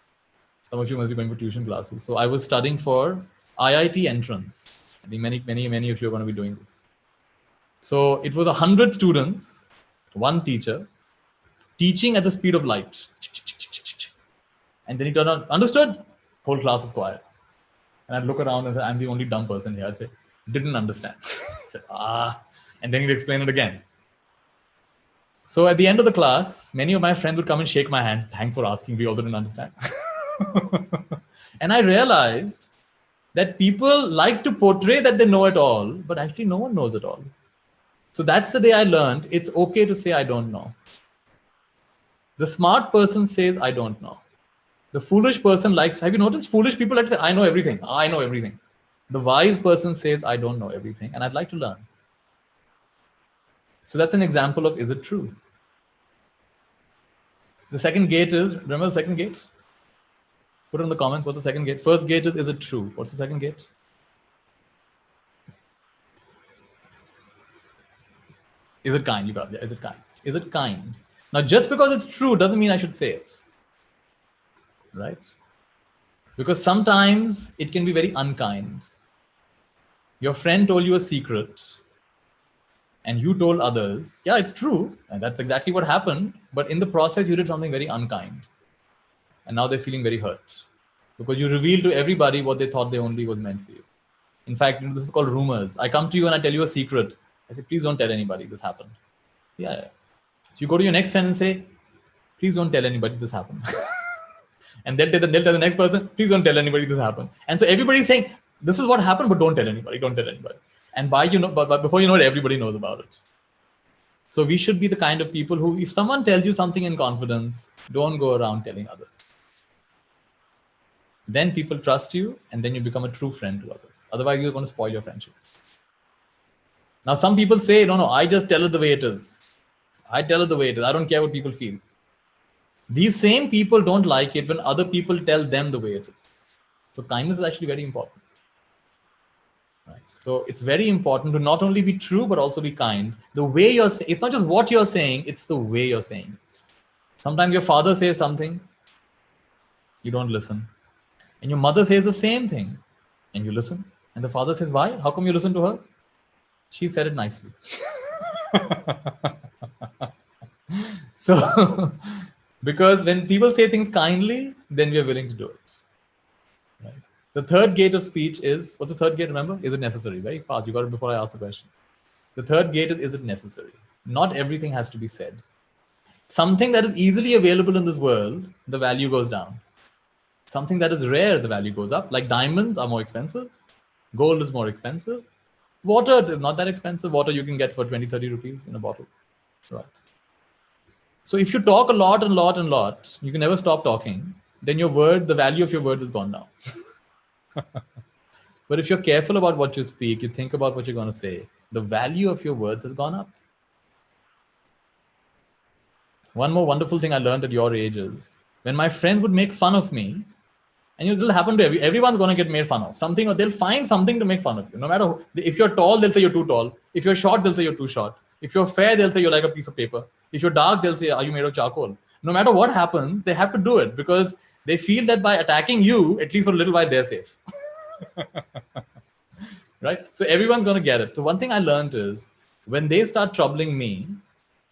Some of you must be going for tuition classes. So I was studying for IIT entrance. I think many of you are going to be doing this. So it was 100 students, 1 teacher, teaching at the speed of light. And then he turned on, understood? Whole class is quiet. And I'd look around and say, I'm the only dumb person here. I'd say, didn't understand. I said, and then he'd explain it again. So at the end of the class, many of my friends would come and shake my hand. Thanks for asking. We also didn't understand. And I realized that people like to portray that they know it all, but actually no one knows it all. So that's the day I learned it's okay to say, I don't know. The smart person says, I don't know. The foolish person have you noticed foolish people like to say, I know everything. I know everything. The wise person says, I don't know everything, and I'd like to learn. So that's an example of, is it true? The second gate is, remember the second gate? Put it in the comments, what's the second gate? First gate is it true? What's the second gate? Is it kind? You got it. Yeah, is it kind? Is it kind? Now, just because it's true doesn't mean I should say it. Right? Because sometimes it can be very unkind. Your friend told you a secret and you told others, yeah, it's true. And that's exactly what happened. But in the process, you did something very unkind. And now they're feeling very hurt because you revealed to everybody what they thought they only was meant for you. In fact, this is called rumors. I come to you and I tell you a secret. I say, please don't tell anybody this happened. Yeah. So you go to your next friend and say, please don't tell anybody this happened. And they'll tell the next person, please don't tell anybody this happened. And so everybody's saying, this is what happened, but don't tell anybody, don't tell anybody. And but before you know it, everybody knows about it. So we should be the kind of people who, if someone tells you something in confidence, don't go around telling others. Then people trust you, and then you become a true friend to others. Otherwise, you're going to spoil your friendships. Now, some people say, no, I just tell it the way it is. I tell it the way it is. I don't care what people feel. These same people don't like it when other people tell them the way it is. So kindness is actually very important. Right? So it's very important to not only be true, but also be kind. The way you're saying, it's not just what you're saying, it's the way you're saying it. Sometimes your father says something, you don't listen. And your mother says the same thing, and you listen. And the father says, why? How come you listen to her? She said it nicely. So, because when people say things kindly, then we are willing to do it. Right? The third gate of speech is, what's the third gate, remember? Is it necessary? Very fast, you got it before I ask the question. The third gate is it necessary? Not everything has to be said. Something that is easily available in this world, the value goes down. Something that is rare, the value goes up. Like diamonds are more expensive. Gold is more expensive. Water is not that expensive. Water you can get for 20, 30 rupees in a bottle. Right. So if you talk a lot, you can never stop talking. then the value of your words has gone down. But if you're careful about what you speak, you think about what you're going to say, the value of your words has gone up. One more wonderful thing I learned at your age is when my friends would make fun of me, and it will happen to everyone's going to get made fun of something, or they'll find something to make fun of you. No matter if you're tall, they'll say you're too tall. If you're short, they'll say you're too short. If you're fair, they'll say you're like a piece of paper. If you're dark, they'll say, are you made of charcoal? No matter what happens, they have to do it because they feel that by attacking you, at least for a little while, they're safe. Right? So everyone's going to get it. So one thing I learned is when they start troubling me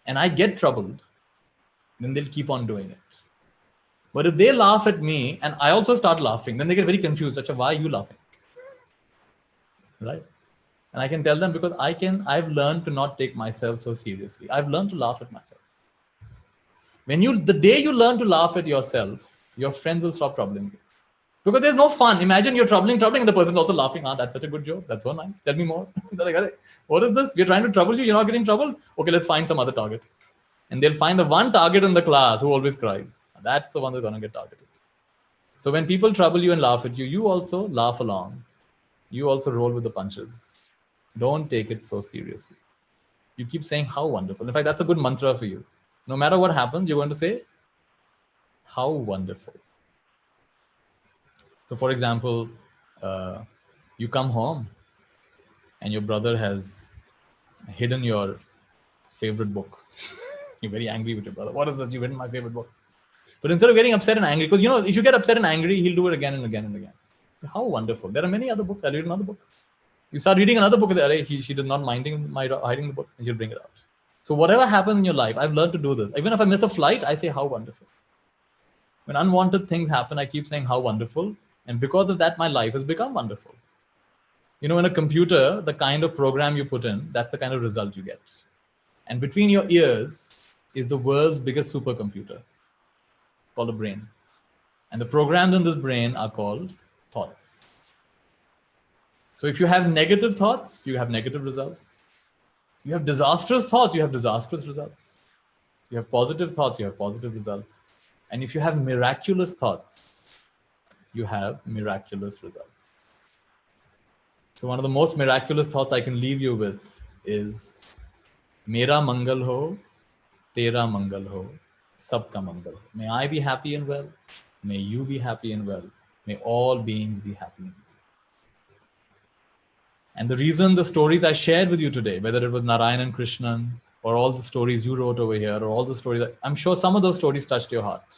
and I get troubled, then they'll keep on doing it. But if they laugh at me and I also start laughing, then they get very confused. Achha, why are you laughing? Right? And I can tell them because I've learned to not take myself so seriously. I've learned to laugh at myself. The day you learn to laugh at yourself, your friends will stop troubling you. Because there's no fun. Imagine you're troubling, and the person's also laughing. That's such a good joke. That's so nice. Tell me more. They're like, what is this? We're trying to trouble you. You're not getting troubled. Okay, let's find some other target. And they'll find the one target in the class who always cries. That's the one that's going to get targeted. So when people trouble you and laugh at you, you also laugh along. You also roll with the punches. Don't take it so seriously. You keep saying how wonderful. In fact, that's a good mantra for you. No matter what happens, you're going to say, how wonderful. So for example, you come home and your brother has hidden your favorite book. You're very angry with your brother. What is this? You've hidden my favorite book. But instead of getting upset and angry, because if you get upset and angry, he'll do it again and again and again. How wonderful. There are many other books. I'll read another book. You start reading another book, she does not minding my hiding the book, and she'll bring it out. So whatever happens in your life, I've learned to do this. Even if I miss a flight, I say, how wonderful. When unwanted things happen, I keep saying, how wonderful. And because of that, my life has become wonderful. In a computer, the kind of program you put in, that's the kind of result you get. And between your ears is the world's biggest supercomputer called a brain. And the programs in this brain are called thoughts. So if you have negative thoughts, you have negative results. You have disastrous thoughts, you have disastrous results. You have positive thoughts, you have positive results. And if you have miraculous thoughts, you have miraculous results. So one of the most miraculous thoughts I can leave you with is, Mera mangal ho, tera mangal ho, sabka mangal. May I be happy and well. May you be happy and well. May all beings be happy and well. And the reason the stories I shared with you today, whether it was Narayan and Krishnan, or all the stories you wrote over here, or all the stories, I'm sure some of those stories touched your heart.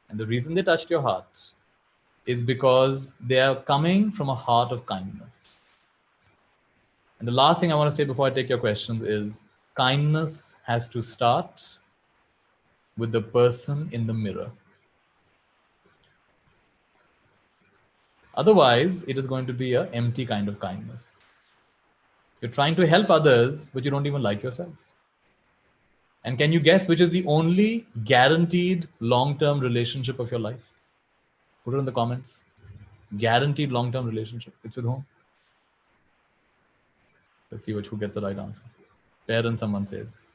And the reason they touched your heart is because they are coming from a heart of kindness. And the last thing I want to say before I take your questions is, kindness has to start with the person in the mirror. Otherwise, it is going to be an empty kind of kindness. You're trying to help others, but you don't even like yourself. And can you guess which is the only guaranteed long-term relationship of your life? Put it in the comments. Guaranteed long-term relationship. It's with whom? Let's see who gets the right answer. Parents, someone says.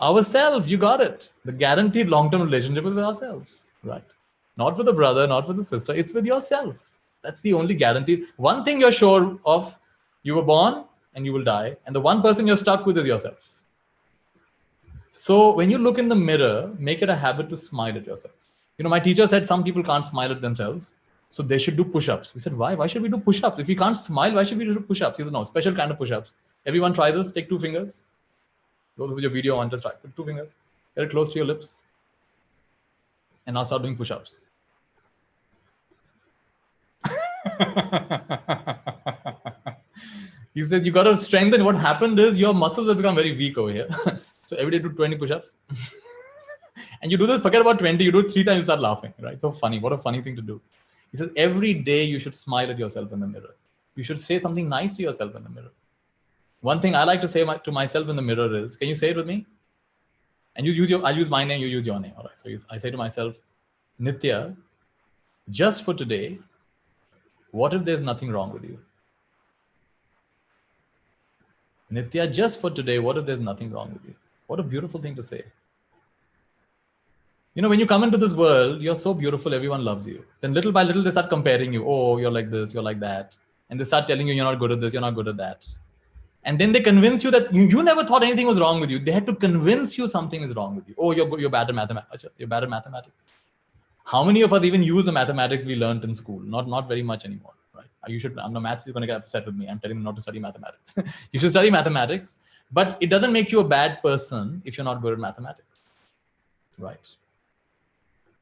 Ourselves, you got it. The guaranteed long-term relationship is with ourselves, right? Not with a brother, not with a sister. It's with yourself. That's the only guaranteed. One thing you're sure of, you were born and you will die. And the one person you're stuck with is yourself. So when you look in the mirror, make it a habit to smile at yourself. My teacher said some people can't smile at themselves. So they should do push-ups. We said, why? Why should we do push-ups? If we can't smile, why should we do push-ups? He said, no, special kind of push-ups. Everyone try this. Take 2 fingers. Those with your video on, just try. Put 2 fingers. Get it close to your lips. And now start doing push-ups. He says, you got to strengthen. What happened is your muscles have become very weak over here. So every day do 20 push-ups. And you do this, forget about 20, you do it 3 times, you start laughing, right? So funny. What a funny thing to do. He says, every day you should smile at yourself in the mirror. You should say something nice to yourself in the mirror. One thing I like to say to myself in the mirror is, can you say it with me? And I'll use my name, you use your name. All right. So I say to myself, Nitya, just for today, what if there's nothing wrong with you? Nitya, just for today, what if there's nothing wrong with you? What a beautiful thing to say. When you come into this world, you're so beautiful, everyone loves you. Then little by little, they start comparing you. Oh, you're like this, you're like that. And they start telling you, you're not good at this, you're not good at that. And then they convince you that you never thought anything was wrong with you. They had to convince you something is wrong with you. Oh, you're bad at mathematics. You're bad at mathematics. How many of us even use the mathematics we learned in school? Not very much anymore, right? You should. I'm the math is going to get upset with me. I'm telling them not to study mathematics. You should study mathematics, but it doesn't make you a bad person if you're not good at mathematics, right?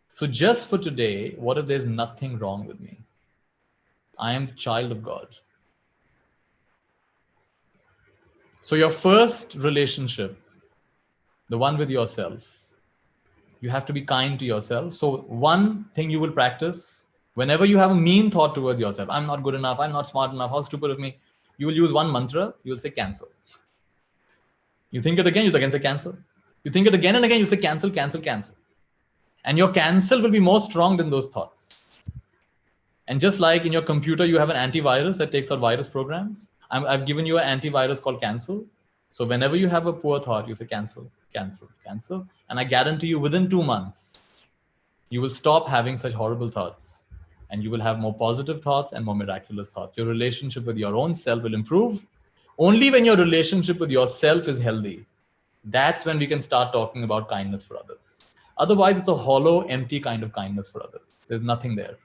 So just for today, what if there's nothing wrong with me? I am child of God. So your first relationship, the one with yourself, you have to be kind to yourself. So one thing you will practice, whenever you have a mean thought towards yourself, I'm not good enough, I'm not smart enough, how stupid of me, you will use one mantra, you will say cancel. You think it again, you again say cancel. You think it again and again, you say cancel, cancel, cancel. And your cancel will be more strong than those thoughts. And just like in your computer, you have an antivirus that takes out virus programs. I've given you an antivirus called cancel. So whenever you have a poor thought, you say cancel, cancel, cancel. And I guarantee you within 2 months, you will stop having such horrible thoughts and you will have more positive thoughts and more miraculous thoughts. Your relationship with your own self will improve. Only when your relationship with yourself is healthy, that's when we can start talking about kindness for others. Otherwise, it's a hollow, empty kind of kindness for others. There's nothing there.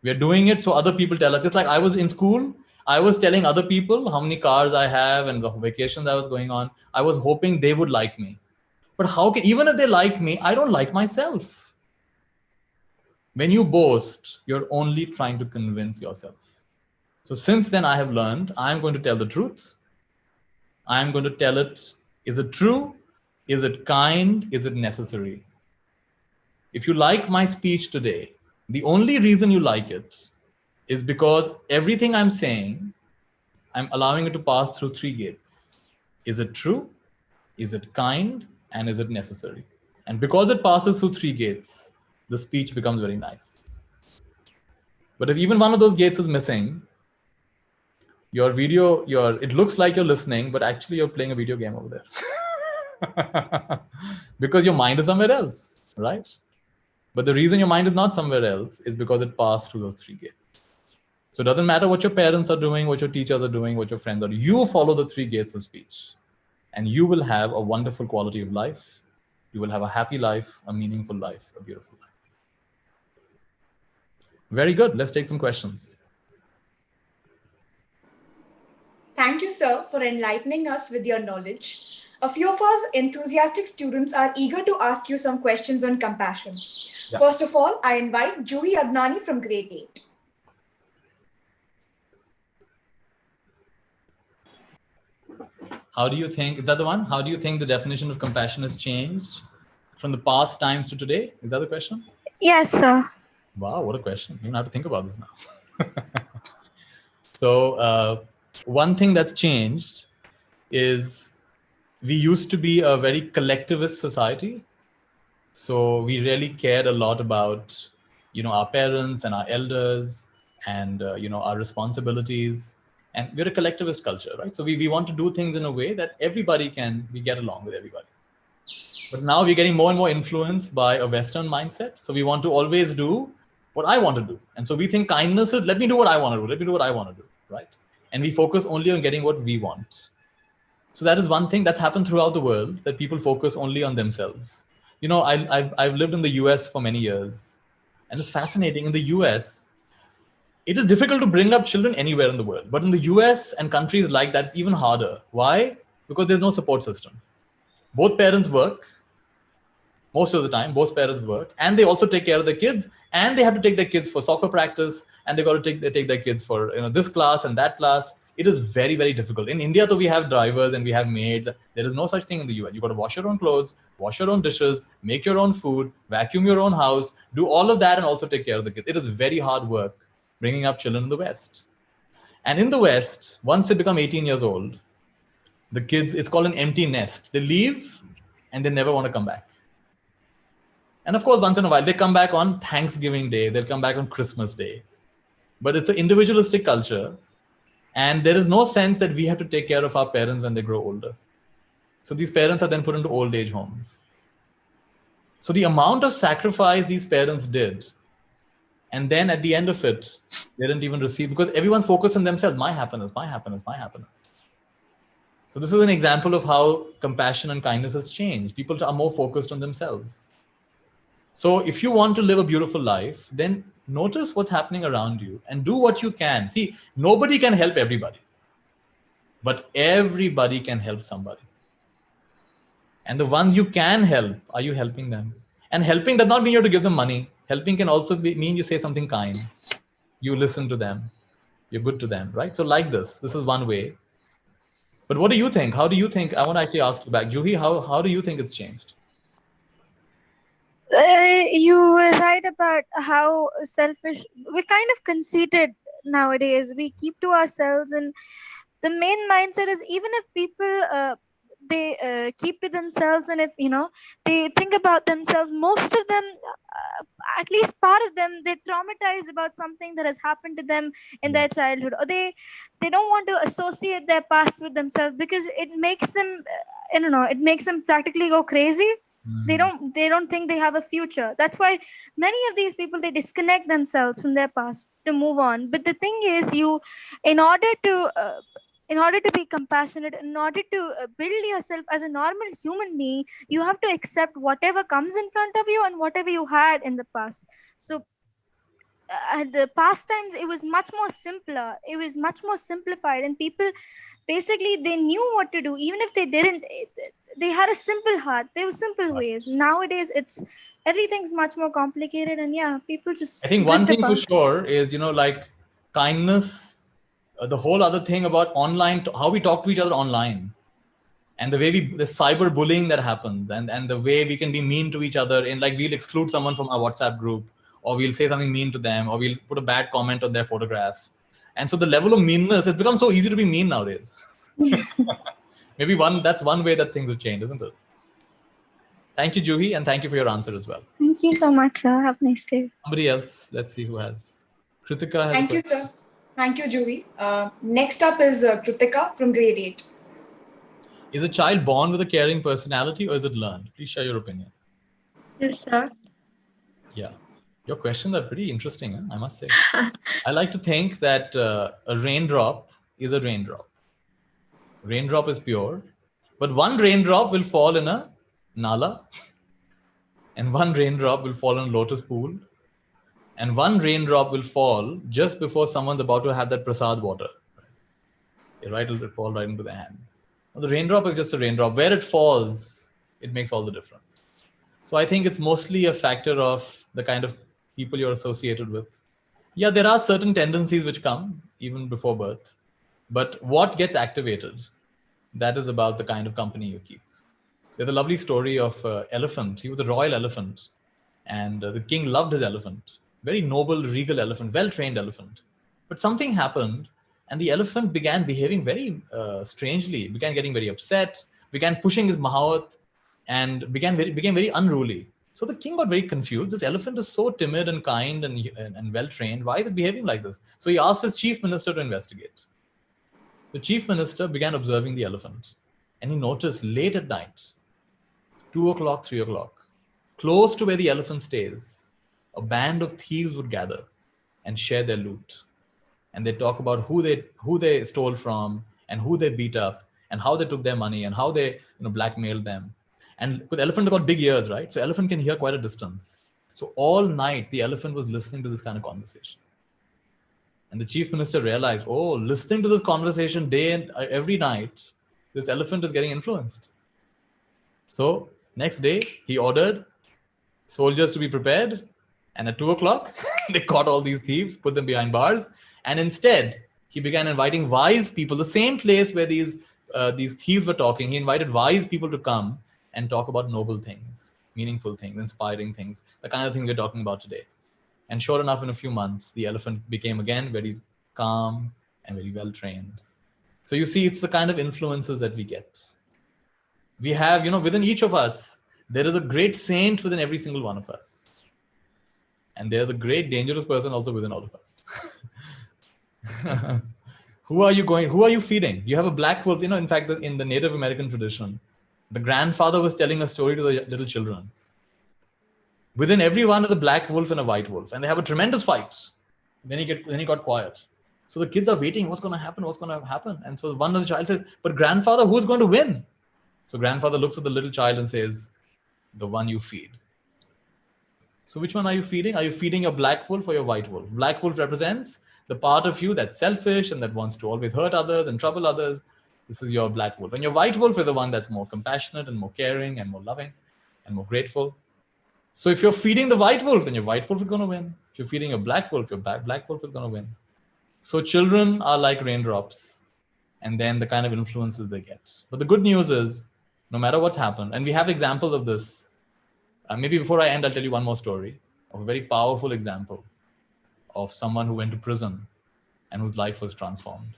We are doing it so other people tell us. It's like I was in school, I was telling other people how many cars I have and the vacations I was going on. I was hoping they would like me. But even if they like me, I don't like myself. When you boast, you're only trying to convince yourself. So since then, I have learned, I'm going to tell the truth. I'm going to tell it, is it true? Is it kind? Is it necessary? If you like my speech today, the only reason you like it is because everything I'm saying, I'm allowing it to pass through 3 gates. Is it true? Is it kind? And is it necessary? And because it passes through 3 gates, the speech becomes very nice. But if even one of those gates is missing, your video, it looks like you're listening, but actually you're playing a video game over there. Because your mind is somewhere else, right? But the reason your mind is not somewhere else is because it passed through those 3 gates. So it doesn't matter what your parents are doing, what your teachers are doing, what your friends are doing. You follow the 3 gates of speech and you will have a wonderful quality of life. You will have a happy life, a meaningful life, a beautiful life. Very good. Let's take some questions. Thank you, sir, for enlightening us with your knowledge. A few of us enthusiastic students are eager to ask you some questions on compassion. Yeah. First of all, I invite Juhi Adnani from grade 8. How do you think, is that the one? How do you think the definition of compassion has changed from the past times to today? Is that the question? Yes, sir. Wow, what a question. You don't have to think about this now. So one thing that's changed is we used to be a very collectivist society. So we really cared a lot about, our parents and our elders and, our responsibilities. And we're a collectivist culture, right? So we want to do things in a way that we get along with everybody. But now we're getting more and more influenced by a Western mindset. So we want to always do what I want to do. And so we think kindness is, let me do what I want to do. Let me do what I want to do, right? And we focus only on getting what we want. So that is one thing that's happened throughout the world, that people focus only on themselves. I've lived in the US for many years. And it's fascinating. In the US, it is difficult to bring up children anywhere in the world. But in the US and countries like that, it's even harder. Why? Because there's no support system. Both parents work. Most of the time, both parents work. And they also take care of their kids. And they have to take their kids for soccer practice. And they got to take their kids for this class and that class. It is very, very difficult. In India, though, we have drivers and we have maids. There is no such thing in the US. You got to wash your own clothes, wash your own dishes, make your own food, vacuum your own house, do all of that and also take care of the kids. It is very hard work bringing up children in the West. And in the West, once they become 18 years old, the kids, it's called an empty nest. They leave and they never want to come back. And of course, once in a while, they come back on Thanksgiving Day. They'll come back on Christmas Day. But it's an individualistic culture. And there is no sense that we have to take care of our parents when they grow older. So these parents are then put into old age homes. So the amount of sacrifice these parents did, and then at the end of it, they didn't even receive, because everyone's focused on themselves. My happiness, my happiness, my happiness. So this is an example of how compassion and kindness has changed. People are more focused on themselves. So if you want to live a beautiful life, then notice what's happening around you and do what you can. See, nobody can help everybody, but everybody can help somebody. And the ones you can help, are you helping them? And helping does not mean you have to give them money. Helping can also mean you say something kind. You listen to them. You're good to them, right? So like this is one way. But what do you think? How do you think? I want to actually ask you back. Juhi, how do you think it's changed? You were right about how selfish, we're kind of conceited nowadays. We keep to ourselves, and the main mindset is, even if people they keep to themselves, and if they think about themselves, most of them, at least part of them, they're traumatized about something that has happened to them in their childhood, or they don't want to associate their past with themselves, because it makes them I don't know, it makes them practically go crazy. They don't think they have a future. That's why many of these people, they disconnect themselves from their past to move on. But the thing is, in order to be compassionate, in order to build yourself as a normal human being, you have to accept whatever comes in front of you and whatever you had in the past. So at the past times, it was much more simpler, it was much more simplified, and people basically, they knew what to do. Even if they didn't, they had a simple heart. There were simple ways. Nowadays, everything's much more complicated, and people just, I think one thing for sure is, like kindness, the whole other thing about online, how we talk to each other online, and the way the cyber bullying that happens, and the way we can be mean to each other, in like, we'll exclude someone from our WhatsApp group, or we'll say something mean to them, or we'll put a bad comment on their photograph. And so the level of meanness, it's become so easy to be mean nowadays. Maybe that's one way that things will change, isn't it? Thank you, Juhi, and thank you for your answer as well. Thank you so much, sir. Have a nice day. Somebody else, let's see who has. Kritika has. Thank you, sir. Thank you, Juhi. Next up is Kritika from grade 8. Is a child born with a caring personality, or is it learned? Please share your opinion. Yes, sir. Yeah. Your questions are pretty interesting, I must say. I like to think that a raindrop is a raindrop. Raindrop is pure, but one raindrop will fall in a nala, and one raindrop will fall in a lotus pool, and one raindrop will fall just before someone's about to have that prasad water. Right? It'll fall right into the hand. Well, the raindrop is just a raindrop. Where it falls, it makes all the difference. So I think it's mostly a factor of the kind of people you're associated with. Yeah, there are certain tendencies which come even before birth, but what gets activated, that is about the kind of company you keep. There's a lovely story of an elephant. He was a royal elephant, and the king loved his elephant. Very noble, regal elephant, well-trained elephant. But something happened, and the elephant began behaving very strangely, began getting very upset, began pushing his mahout, and became very unruly. So the king got very confused. This elephant is so timid and kind and well-trained. Why is it behaving like this? So he asked his chief minister to investigate. The chief minister began observing the elephant, and he noticed late at night, 2 o'clock, 3 o'clock, close to where the elephant stays, a band of thieves would gather and share their loot. And they talk about who they stole from, and who they beat up, and how they took their money, and how they blackmailed them. And with elephant, got big ears, right? So elephant can hear quite a distance. So all night, the elephant was listening to this kind of conversation. And the chief minister realized, listening to this conversation every night, this elephant is getting influenced. So next day, he ordered soldiers to be prepared. And at 2 o'clock, they caught all these thieves, put them behind bars. And instead, he began inviting wise people, the same place where these thieves were talking. He invited wise people to come and talk about noble things, meaningful things, inspiring things, the kind of thing we're talking about today. And sure enough, in a few months, the elephant became again very calm and very well trained. So you see, it's the kind of influences that we get. We have, within each of us, there is a great saint within every single one of us. And there's a great dangerous person also within all of us. Who are you feeding? You have a black wolf, in fact, in the Native American tradition, the grandfather was telling a story to the little children. Within everyone is a black wolf and a white wolf, and they have a tremendous fight. Then he got quiet. So the kids are waiting, what's going to happen? What's going to happen? And so one of the child says, but grandfather, who's going to win? So grandfather looks at the little child and says, the one you feed. So which one are you feeding? Are you feeding your black wolf or your white wolf? Black wolf represents the part of you that's selfish and that wants to always hurt others and trouble others. This is your black wolf. And your white wolf is the one that's more compassionate and more caring and more loving and more grateful. So if you're feeding the white wolf, then your white wolf is going to win. If you're feeding a black wolf, your black wolf is going to win. So children are like raindrops, and then the kind of influences they get. But the good news is, no matter what's happened, and we have examples of this. Maybe before I end, I'll tell you one more story of a very powerful example of someone who went to prison and whose life was transformed.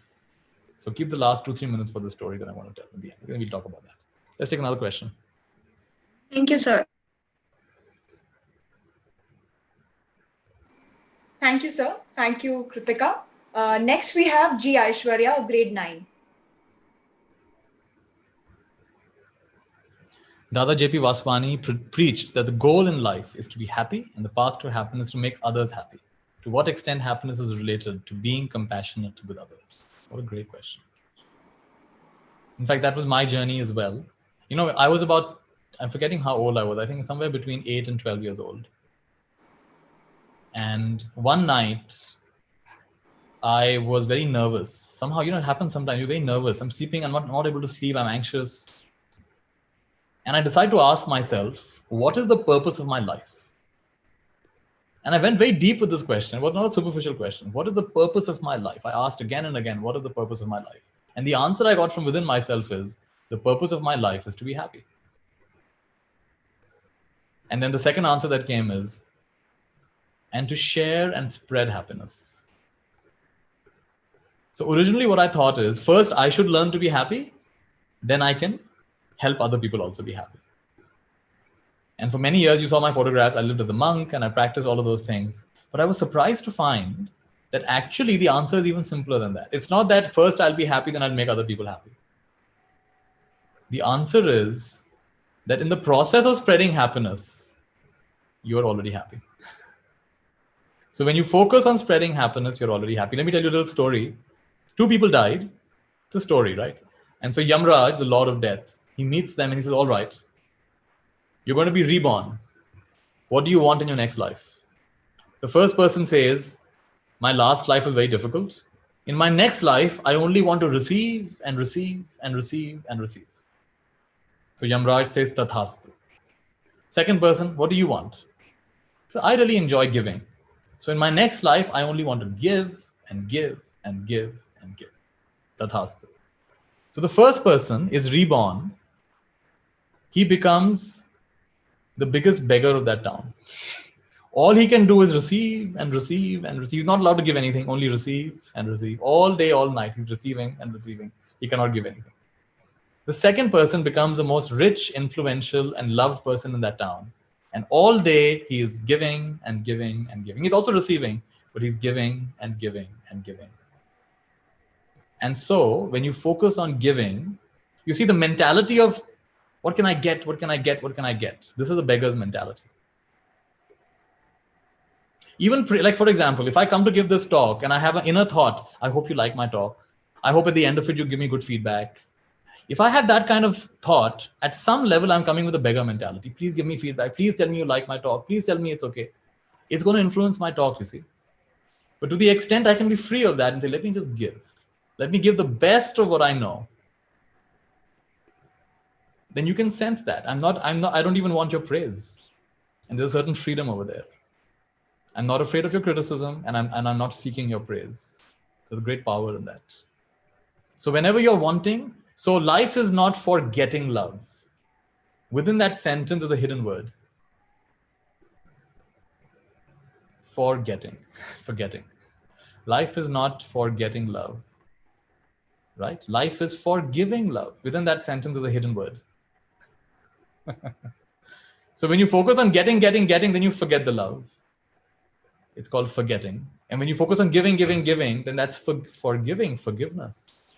So keep the last 2-3 minutes for the story that I want to tell at the end. Then we'll talk about that. Let's take another question. Thank you, sir. Thank you, sir. Thank you, Kritika. Next, we have G. Aishwarya of grade 9. Dada J.P. Vaswani preached that the goal in life is to be happy, and the path to happiness is to make others happy. To what extent happiness is related to being compassionate with others? What a great question. In fact, that was my journey as well. You know, I'm forgetting how old I was. I think somewhere between 8 and 12 years old. And one night, I was very nervous. Somehow, it happens sometimes. You're very nervous. I'm sleeping. I'm not able to sleep. I'm anxious. And I decided to ask myself, what is the purpose of my life? And I went very deep with this question. It was not a superficial question. What is the purpose of my life? I asked again and again, what is the purpose of my life? And the answer I got from within myself is, the purpose of my life is to be happy. And then the second answer that came is, and to share and spread happiness. So originally what I thought is, first I should learn to be happy, then I can help other people also be happy. And for many years, you saw my photographs. I lived as a monk and I practiced all of those things. But I was surprised to find that actually the answer is even simpler than that. It's not that first I'll be happy, then I'll make other people happy. The answer is that in the process of spreading happiness, you're already happy. So when you focus on spreading happiness, you're already happy. Let me tell you a little story. 2 people died. It's a story, right? And so Yamraj, the Lord of Death, he meets them and he says, all right, you're going to be reborn. What do you want in your next life? The first person says, my last life was very difficult. In my next life, I only want to receive and receive and receive and receive. So Yamraj says, Tathastu. Second person, what do you want? So I really enjoy giving. So in my next life, I only want to give and give and give and give. Tathastu. So the first person is reborn. He becomes the biggest beggar of that town. All he can do is receive and receive and receive. He's not allowed to give anything, only receive and receive. All day, all night, he's receiving and receiving. He cannot give anything. The second person becomes the most rich, influential, and loved person in that town. And all day, he is giving and giving and giving. He's also receiving, but he's giving and giving and giving. And so, when you focus on giving, you see the mentality of, what can I get? What can I get? What can I get? This is the beggar's mentality. Even like, for example, if I come to give this talk and I have an inner thought, I hope you like my talk. I hope at the end of it, you give me good feedback. If I had that kind of thought, at some level, I'm coming with a beggar mentality. Please give me feedback. Please tell me you like my talk. Please tell me it's okay. It's going to influence my talk, you see. But to the extent I can be free of that and say, let me just give. Let me give the best of what I know. Then you can sense that. I don't even want your praise. And there's a certain freedom over there. I'm not afraid of your criticism and I'm not seeking your praise. So there's great power in that. So whenever you're wanting, so life is not for getting love. Within that sentence is a hidden word. Forgetting. Life is not for getting love. Right? Life is for giving love. Within that sentence is a hidden word. So when you focus on getting, then you forget the love. It's called forgetting. And when you focus on giving, then that's forgiving, forgiveness.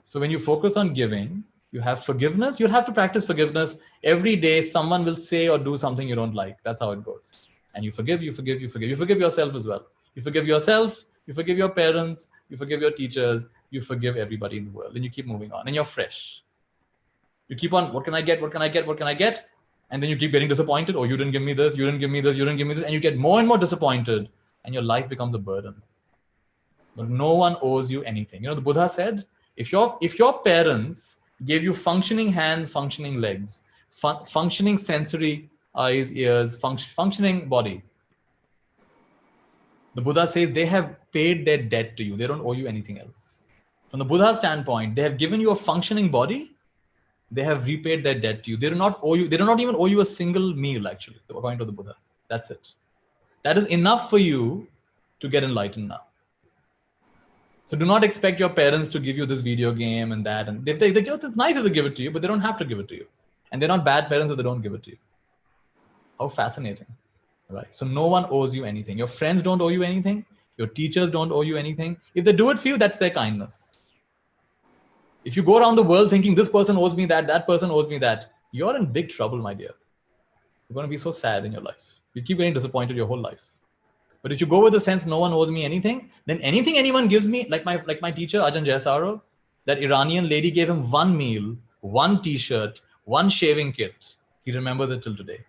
So when you focus on giving, You have forgiveness. You'll have to practice forgiveness. Every day, someone will say or do something you don't like. That's how it goes. And you forgive, you forgive, you forgive. You forgive yourself as well. You forgive yourself. You forgive your parents. You forgive your teachers. You forgive everybody in the world. And you keep moving on. And you're fresh. You keep on, what can I get? What can I get? What can I get? And then you keep getting disappointed. Oh, you didn't give me this. You didn't give me this. You didn't give me this. And you get more and more disappointed. And your life becomes a burden. But no one owes you anything. You know, the Buddha said, if your parents gave you functioning hands, functioning legs, functioning sensory eyes, ears, functioning body, the Buddha says they have paid their debt to you. They don't owe you anything else. From the Buddha standpoint, they have given you a functioning body. They have repaid their debt to you. They do not owe you. They do not even owe you a single meal, actually, according to the Buddha. That's it. That is enough for you to get enlightened now. So do not expect your parents to give you this video game and that. And they it's nice if they give it to you, but they don't have to give it to you. And they're not bad parents if they don't give it to you. How fascinating, right? So no one owes you anything. Your friends don't owe you anything. Your teachers don't owe you anything. If they do it for you, that's their kindness. If you go around the world thinking this person owes me that, that person owes me that, you're in big trouble, my dear. You're going to be so sad in your life. You keep getting disappointed your whole life. But if you go with the sense no one owes me anything, then anything anyone gives me, like my teacher, Ajahn Jaisaro, that Iranian lady gave him one meal, one t-shirt, one shaving kit. He remembers it till today.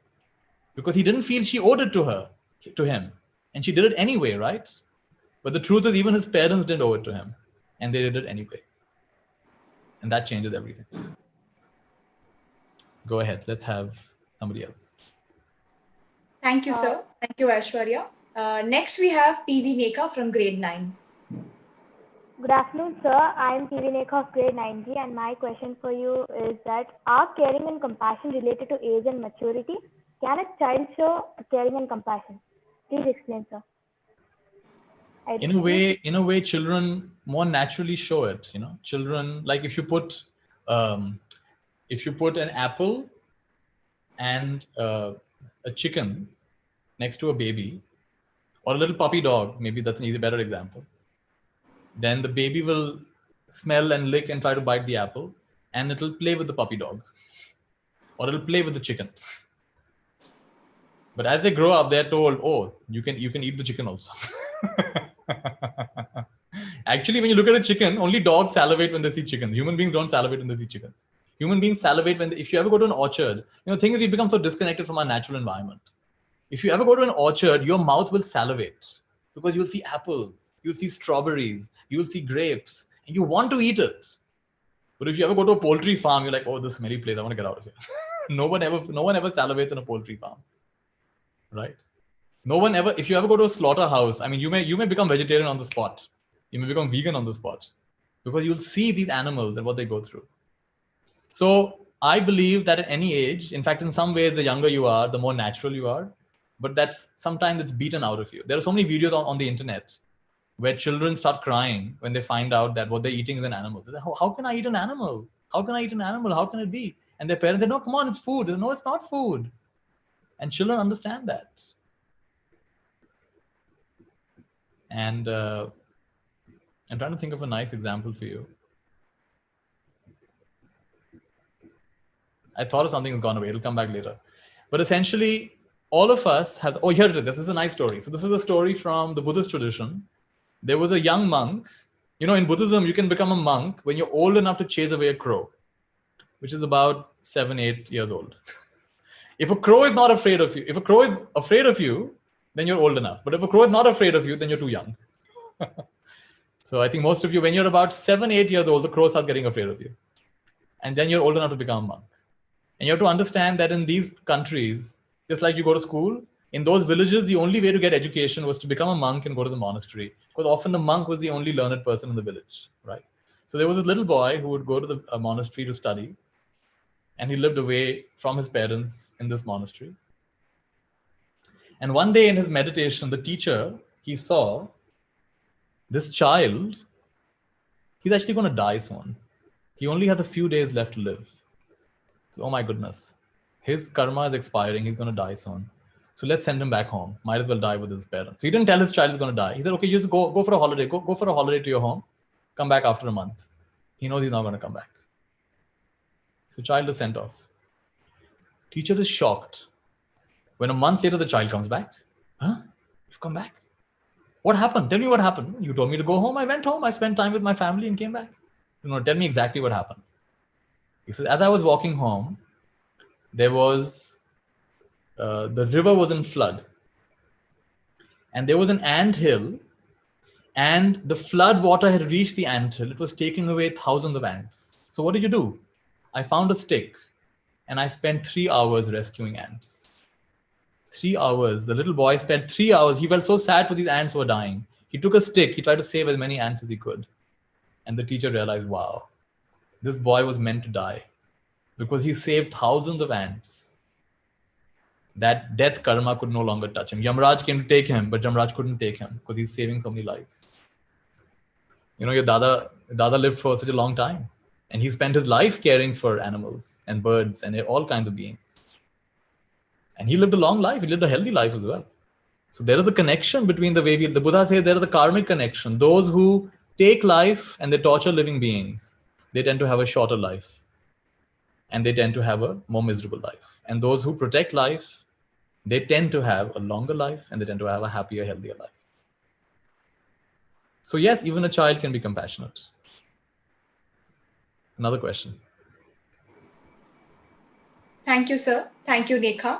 Because he didn't feel she owed it to him. And she did it anyway, right? But the truth is even his parents didn't owe it to him. And they did it anyway. And that changes everything. Go ahead. Let's have somebody else. Thank you, sir. Thank you, Aishwarya. Next, we have PV Neka from grade 9. Good afternoon, sir. I am PV Neka of grade 9G, and my question for you is that are caring and compassion related to age and maturity? Can a child show caring and compassion? Please explain, sir. In a way, children more naturally show it. You know, children, like if you put an apple and a chicken next to a baby, or a little puppy dog, maybe that's an better example, then the baby will smell and lick and try to bite the apple, and it'll play with the puppy dog, or it'll play with the chicken. But as they grow up, they're told, oh, you can eat the chicken also. Actually, when you look at a chicken, only dogs salivate when they see chicken. Human beings don't salivate when they see chickens. Human beings salivate if you ever go to an orchard, the thing is we become so disconnected from our natural environment. If you ever go to an orchard, your mouth will salivate because you'll see apples, you'll see strawberries, you'll see grapes, and you want to eat it. But if you ever go to a poultry farm, you're like, oh, this smelly place, I want to get out of here. No one ever salivates in a poultry farm, right? No one ever, if you ever go to a slaughterhouse, I mean, you may become vegetarian on the spot. You may become vegan on the spot because you'll see these animals and what they go through. So I believe that at any age, in fact, in some ways, the younger you are, the more natural you are. But sometimes it's beaten out of you. There are so many videos on the internet where children start crying when they find out that what they're eating is an animal. They say, how can I eat an animal? How can I eat an animal? How can it be? And their parents say, no, come on, it's food. They say, no, it's not food. And children understand that. And I'm trying to think of a nice example for you. I thought of something that's gone away. It'll come back later. But essentially, all of us have, oh, here it is. This is a nice story. So this is a story from the Buddhist tradition. There was a young monk. You know, in Buddhism, you can become a monk when you're old enough to chase away a crow, which is about 7-8 years old. If a crow is not afraid of you, if a crow is afraid of you, then you're old enough. But if a crow is not afraid of you, then you're too young. So I think most of you, when you're about 7-8 years old, the crow starts getting afraid of you. And then you're old enough to become a monk. And you have to understand that in these countries, just like you go to school, in those villages, the only way to get education was to become a monk and go to the monastery. Because often the monk was the only learned person in the village, right? So there was a little boy who would go to the monastery to study. And he lived away from his parents in this monastery. And one day in his meditation, the teacher, he saw this child, he's actually going to die soon. He only has a few days left to live. So, oh my goodness, his karma is expiring. He's going to die soon. So let's send him back home. Might as well die with his parents. So he didn't tell his child he's going to die. He said, okay, you just go for a holiday. Go for a holiday to your home. Come back after a month. He knows he's not going to come back. So child is sent off. Teacher is shocked. When a month later the child comes back. Huh? You've come back? What happened? Tell me what happened. You told me to go home. I went home. I spent time with my family and came back. Tell me exactly what happened. He says, as I was walking home, there was, the river was in flood. And there was an anthill, and the flood water had reached the anthill. It was taking away thousands of ants. So what did you do? I found a stick, and I spent 3 hours rescuing ants. 3 hours. The little boy spent 3 hours. He felt so sad for these ants who were dying. He took a stick. He tried to save as many ants as he could. And the teacher realized, wow, this boy was meant to die because he saved thousands of ants. That death karma could no longer touch him. Yamraj came to take him, but Yamraj couldn't take him because he's saving so many lives. Your Dada lived for such a long time, and he spent his life caring for animals and birds and all kinds of beings. And he lived a long life. He lived a healthy life as well. So there is a connection between the way the Buddha says there is a karmic connection. Those who take life and they torture living beings, they tend to have a shorter life. And they tend to have a more miserable life. And those who protect life, they tend to have a longer life and they tend to have a happier, healthier life. So yes, even a child can be compassionate. Another question. Thank you, sir. Thank you, Nekha.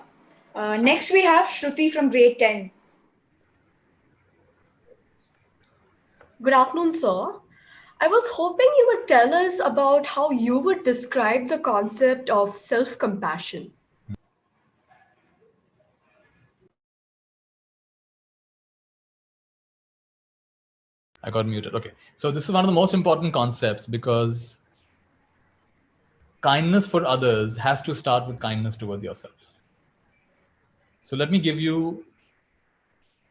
Next, we have Shruti from grade 10. Good afternoon, sir. I was hoping you would tell us about how you would describe the concept of self-compassion. I got muted. Okay. So this is one of the most important concepts because kindness for others has to start with kindness towards yourself. So let me give you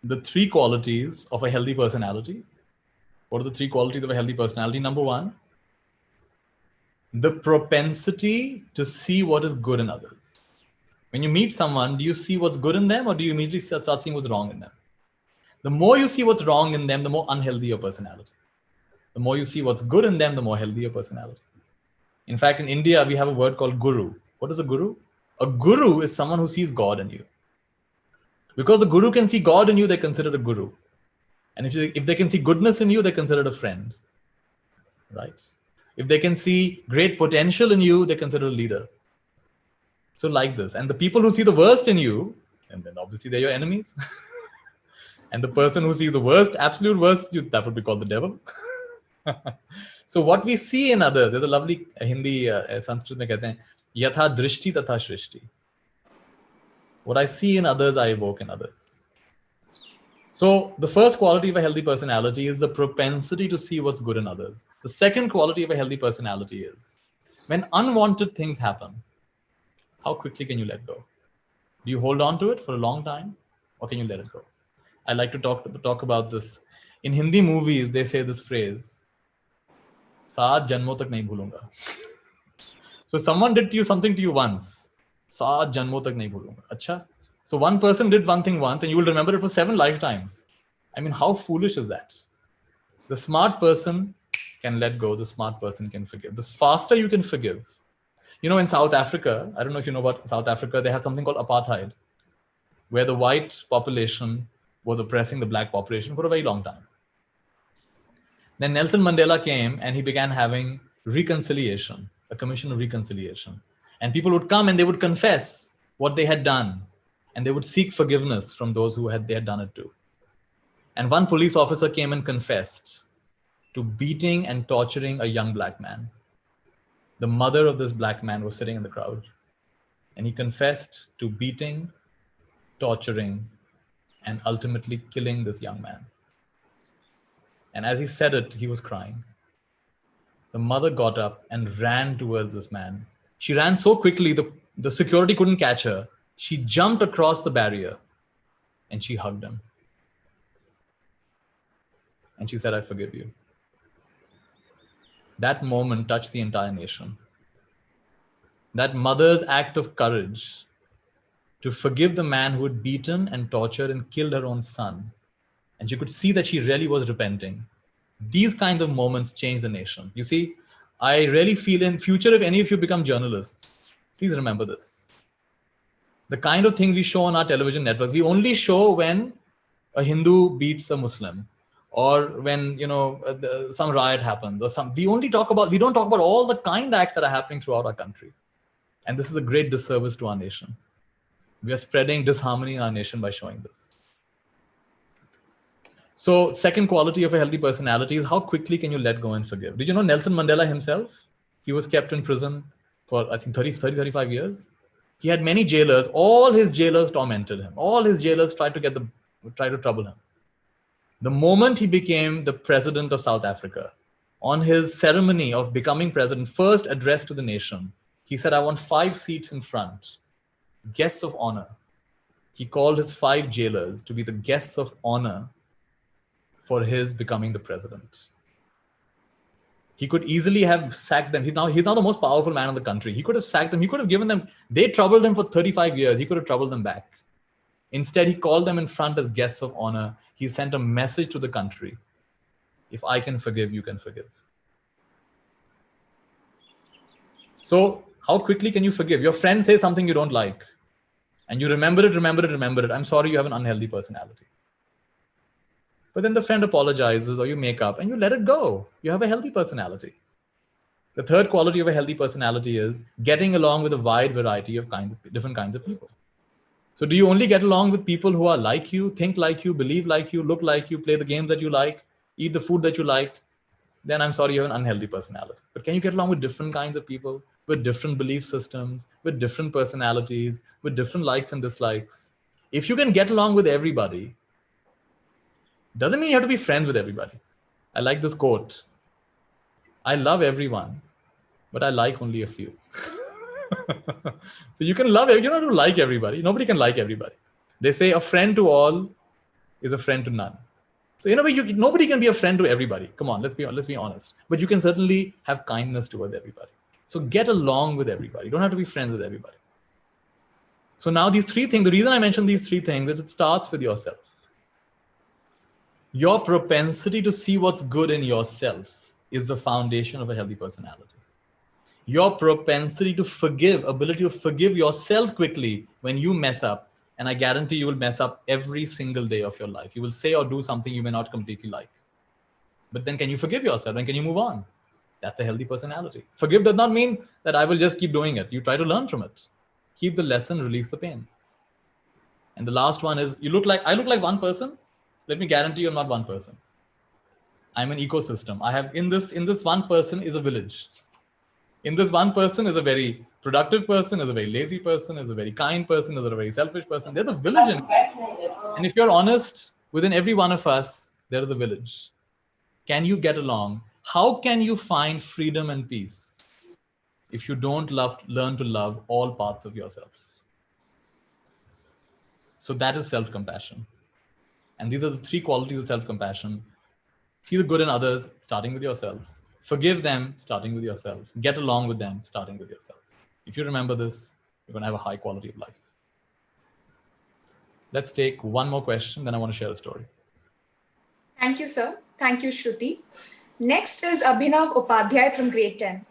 the 3 qualities of a healthy personality. What are the 3 qualities of a healthy personality? Number 1, the propensity to see what is good in others. When you meet someone, do you see what's good in them or do you immediately start seeing what's wrong in them? The more you see what's wrong in them, the more unhealthy your personality. The more you see what's good in them, the more healthy your personality. In fact, in India, we have a word called guru. What is a guru? A guru is someone who sees God in you. Because the guru can see God in you, they're considered a guru. And if they can see goodness in you, they're considered a friend, right? If they can see great potential in you, they're considered a leader. So like this. And the people who see the worst in you, and then obviously they're your enemies. And the person who sees the worst, absolute worst, that would be called the devil. So what we see in others, there's a lovely Hindi, Sanskrit mein kehte hain, yatha drishti tatha shrishti. What I see in others, I evoke in others. So the first quality of a healthy personality is the propensity to see what's good in others. The second quality of a healthy personality is when unwanted things happen, how quickly can you let go? Do you hold on to it for a long time or can you let it go? I like to talk about this. In Hindi movies, they say this phrase, "Saat janmo tak nahi bhulunga." So someone did something to you once. "Saat janmo tak nahi bhulunga." Acha. So one person did one thing once and you will remember it for 7 lifetimes. I mean, how foolish is that? The smart person can let go. The smart person can forgive. The faster you can forgive. In South Africa, I don't know if you know about South Africa, they have something called apartheid, where the white population was oppressing the black population for a very long time. Then Nelson Mandela came and he began having reconciliation, a commission of reconciliation. And people would come and they would confess what they had done. And they would seek forgiveness from those who they had done it to. And one police officer came and confessed to beating and torturing a young black man. The mother of this black man was sitting in the crowd. And he confessed to beating, torturing, and ultimately killing this young man. And as he said it, he was crying. The mother got up and ran towards this man. She ran so quickly, the security couldn't catch her. She jumped across the barrier and she hugged him. And she said, "I forgive you." That moment touched the entire nation. That mother's act of courage to forgive the man who had beaten and tortured and killed her own son. And she could see that she really was repenting. These kinds of moments change the nation. You see, I really feel in future, if any of you become journalists, please remember this. The kind of thing we show on our television network, we only show when a Hindu beats a Muslim, or when some riot happens, or we don't talk about all the kind acts that are happening throughout our country. And this is a great disservice to our nation. We are spreading disharmony in our nation by showing this. So second quality of a healthy personality is how quickly can you let go and forgive. Did you know Nelson Mandela himself? He was kept in prison for I think 35 years. He had many jailers. All his jailers tormented him. All his jailers tried to trouble him. The moment he became the president of South Africa, on his ceremony of becoming president, first address to the nation, he said, I want 5 seats in front, guests of honor. He called his 5 jailers to be the guests of honor for his becoming the president. He could easily have sacked them. He's now the most powerful man in the country. He could have sacked them. He could have given them, they troubled him for 35 years. He could have troubled them back. Instead, he called them in front as guests of honor. He sent a message to the country. If I can forgive, you can forgive. So how quickly can you forgive? Your friend says something you don't like, and you remember it. I'm sorry, you have an unhealthy personality. But then the friend apologizes, or you make up and you let it go. You have a healthy personality. The third quality of a healthy personality is getting along with a wide variety of different kinds of people. So do you only get along with people who are like you, think like you, believe like you, look like you, play the games that you like, eat the food that you like? Then I'm sorry, you have an unhealthy personality. But can you get along with different kinds of people, with different belief systems, with different personalities, with different likes and dislikes? If you can get along with everybody, doesn't mean you have to be friends with everybody. I like this quote. I love everyone, but I like only a few. So you can love, you don't have to like everybody. Nobody can like everybody. They say a friend to all is a friend to none. So in a way, nobody can be a friend to everybody. Come on, let's be honest. But you can certainly have kindness towards everybody. So get along with everybody. You don't have to be friends with everybody. So now these 3 things, the reason I mentioned these 3 things is it starts with yourself. Your propensity to see what's good in yourself is the foundation of a healthy personality. Your propensity to forgive, ability to forgive yourself quickly when you mess up, and I guarantee you will mess up every single day of your life. You will say or do something you may not completely like. But then can you forgive yourself and can you move on? That's a healthy personality. Forgive does not mean that I will just keep doing it. You try to learn from it. Keep the lesson, release the pain. And the last one is, I look like one person. Let me guarantee you I'm not one person. I'm an ecosystem. I have in this one person is a village. In this one person is a very productive person, is a very lazy person, is a very kind person, is a very selfish person. There's a village in it. And if you're honest, within every one of us, there is a village. Can you get along? How can you find freedom and peace if you don't learn to love all parts of yourself? So that is self-compassion. And these are the 3 qualities of self-compassion. See the good in others, starting with yourself. Forgive them, starting with yourself. Get along with them, starting with yourself. If you remember this, you're going to have a high quality of life. Let's take one more question, then I want to share a story. Thank you, sir. Thank you, Shruti. Next is Abhinav Upadhyay from grade 10.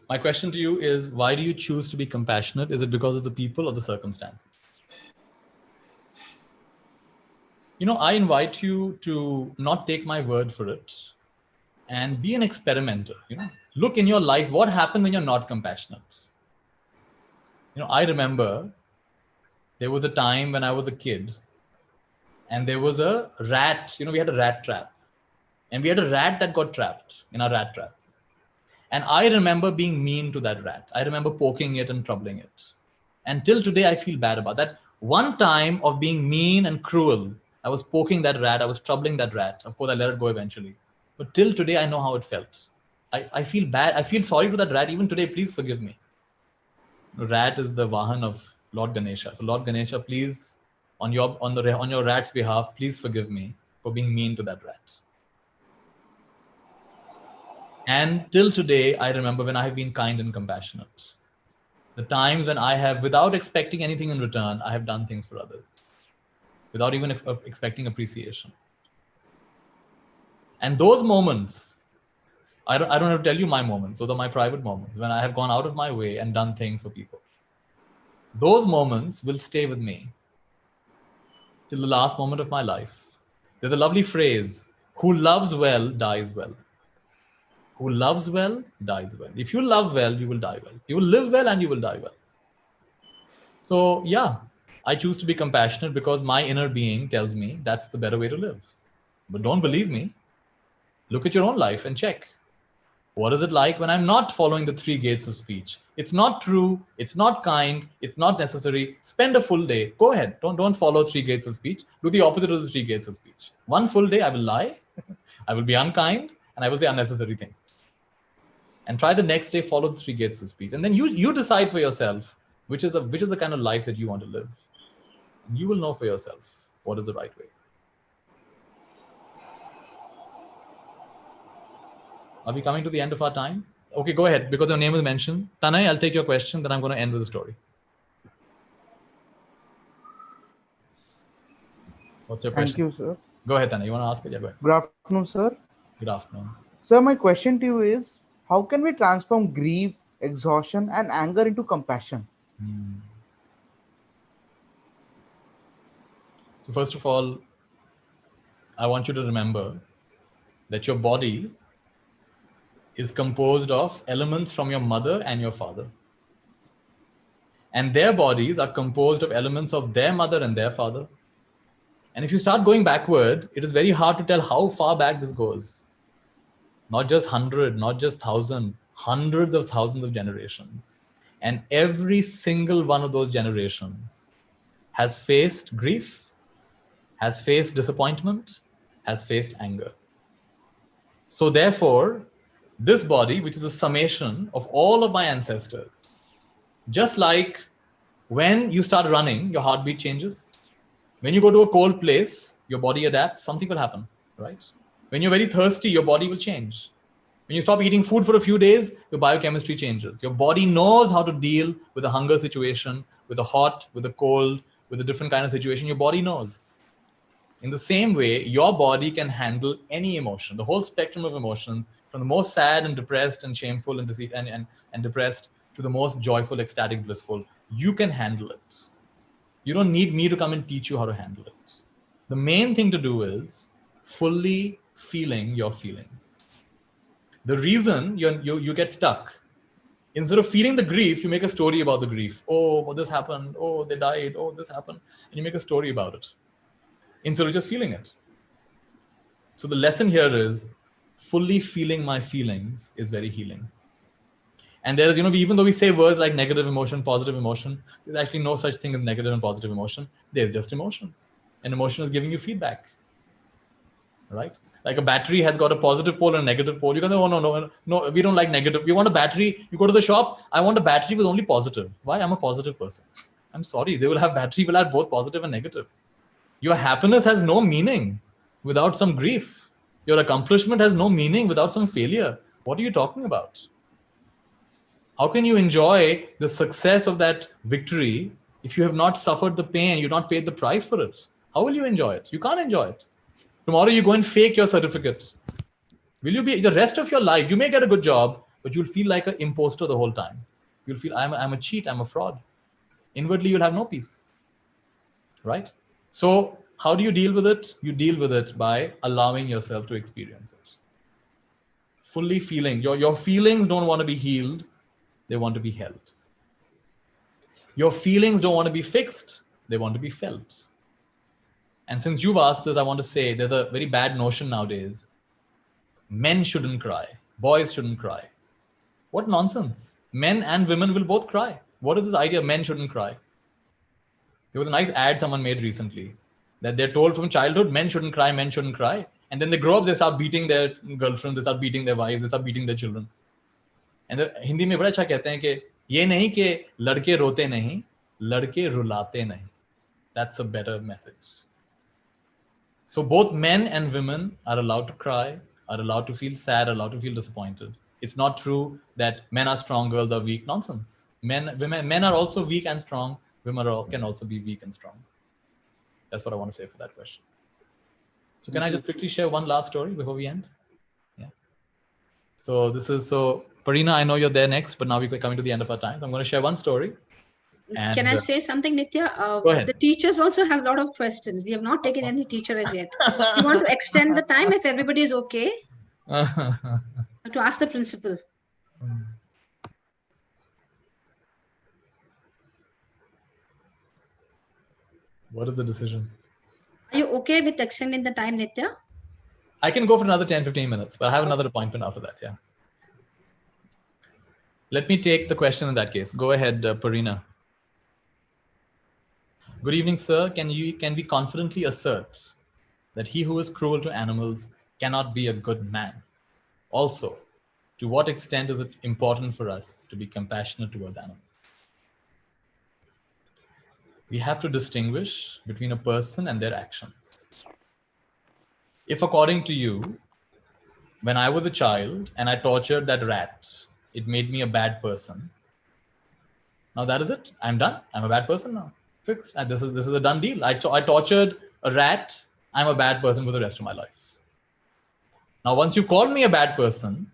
My question to you is, why do you choose to be compassionate? Is it because of the people or the circumstances? I invite you to not take my word for it and be an experimenter. Look in your life, what happens when you're not compassionate? I remember there was a time when I was a kid and there was a rat, we had a rat trap, and we had a rat that got trapped in our rat trap. And I remember being mean to that rat. I remember poking it and troubling it. And till today, I feel bad about that. One time of being mean and cruel, I was poking that rat, I was troubling that rat. Of course, I let it go eventually. But till today, I know how it felt. I feel bad. I feel sorry to that rat. Even today, please forgive me. The rat is the Vahan of Lord Ganesha. So Lord Ganesha, please, on your rat's behalf, please forgive me for being mean to that rat. And till today, I remember when I have been kind and compassionate. The times when I have, without expecting anything in return, I have done things for others, without even expecting appreciation. And those moments, I don't have to tell you my moments. Those are my private moments when I have gone out of my way and done things for people. Those moments will stay with me till the last moment of my life. There's a lovely phrase, who loves well, dies well. Who loves well, dies well. If you love well, you will die well. You will live well and you will die well. So yeah, I choose to be compassionate because my inner being tells me that's the better way to live. But don't believe me. Look at your own life and check. What is it like when I'm not following the 3 gates of speech? It's not true. It's not kind. It's not necessary. Spend a full day. Go ahead. Don't follow 3 gates of speech. Do the opposite of the 3 gates of speech. One full day, I will lie. I will be unkind and I will say unnecessary things. And try the next day, follow the 3 gates of speech. And then you decide for yourself which is the kind of life that you want to live. And you will know for yourself what is the right way. Are we coming to the end of our time? Okay, go ahead. Because your name is mentioned. Tanay, I'll take your question. Then I'm going to end with a story. What's your question? Thank you, sir. Go ahead, Tanay. You want to ask it? Yeah, go ahead. Good afternoon, sir. Good afternoon. Sir, my question to you is, how can we transform grief, exhaustion, and anger into compassion? So first of all, I want you to remember that your body is composed of elements from your mother and your father. And their bodies are composed of elements of their mother and their father. And if you start going backward, it is very hard to tell how far back this goes. Not just 100, not just 1,000, hundreds of thousands of generations. And every single one of those generations has faced grief, has faced disappointment, has faced anger. So therefore, this body, which is the summation of all of my ancestors, just like when you start running, your heartbeat changes. When you go to a cold place, your body adapts, something will happen, right? When you're very thirsty, your body will change. When you stop eating food for a few days, your biochemistry changes. Your body knows how to deal with a hunger situation, with a hot, with a cold, with a different kind of situation. Your body knows. In the same way, your body can handle any emotion, the whole spectrum of emotions, from the most sad and depressed and shameful and depressed to the most joyful, ecstatic, blissful. You can handle it. You don't need me to come and teach you how to handle it. The main thing to do is fully feeling your feelings. The reason you get stuck, instead of feeling the grief, you make a story about the grief. Oh, well, this happened. Oh, they died. Oh, this happened. And you make a story about it, instead of just feeling it. So the lesson here is fully feeling my feelings is very healing. And there is, even though we say words like negative emotion, positive emotion, there's actually no such thing as negative and positive emotion. There's just emotion. And emotion is giving you feedback, right? Like a battery has got a positive pole and a negative pole. You can say, oh, no, we don't like negative. You want a battery, you go to the shop, I want a battery with only positive. Why? I'm a positive person. I'm sorry, they will have battery, will have both positive and negative. Your happiness has no meaning without some grief. Your accomplishment has no meaning without some failure. What are you talking about? How can you enjoy the success of that victory if you have not suffered the pain, you've not paid the price for it? How will you enjoy it? You can't enjoy it. Tomorrow you go and fake your certificate. Will you be, the rest of your life, you may get a good job, but you'll feel like an imposter the whole time. You'll feel, I'm a cheat, I'm a fraud. Inwardly, you'll have no peace, right? So how do you deal with it? You deal with it by allowing yourself to experience it. Fully feeling. Your feelings don't want to be healed. They want to be held. Your feelings don't want to be fixed. They want to be felt. And since you've asked this, I want to say there's a very bad notion nowadays. Men shouldn't cry. Boys shouldn't cry. What nonsense. Men and women will both cry. What is this idea men shouldn't cry? There was a nice ad someone made recently that they're told from childhood, men shouldn't cry, men shouldn't cry. And then they grow up, they start beating their girlfriends, they start beating their wives, they start beating their children. And Hindi में बड़ा अच्छा कहते हैं कि ये नहीं कि लड़के रोते नहीं, लड़के रुलाते नहीं. That's a better message. So both men and women are allowed to cry, are allowed to feel sad, are allowed to feel disappointed. It's not true that men are strong, girls are weak. Nonsense. Men are also weak and strong. Women can also be weak and strong. That's what I want to say for that question. So can I just quickly share one last story before we end? Yeah. So Parina, I know you're there next, but now we're coming to the end of our time. So I'm going to share one story. And, can I say something, Nitya? Go ahead. The teachers also have a lot of questions. We have not taken any teacher as yet. You want to extend the time if everybody is okay? To ask the principal. What is the decision? Are you okay with extending the time, Nitya? I can go for another 10-15 minutes, but I have another appointment after that. Yeah. Let me take the question in that case. Go ahead, Parina. Good evening, sir. Can we confidently assert that he who is cruel to animals cannot be a good man? Also, to what extent is it important for us to be compassionate towards animals? We have to distinguish between a person and their actions. If according to you, when I was a child and I tortured that rat, it made me a bad person. Now that is it. I'm done. I'm a bad person now. Fixed. And this is a done deal. I tortured a rat. I'm a bad person for the rest of my life. Now, once you called me a bad person,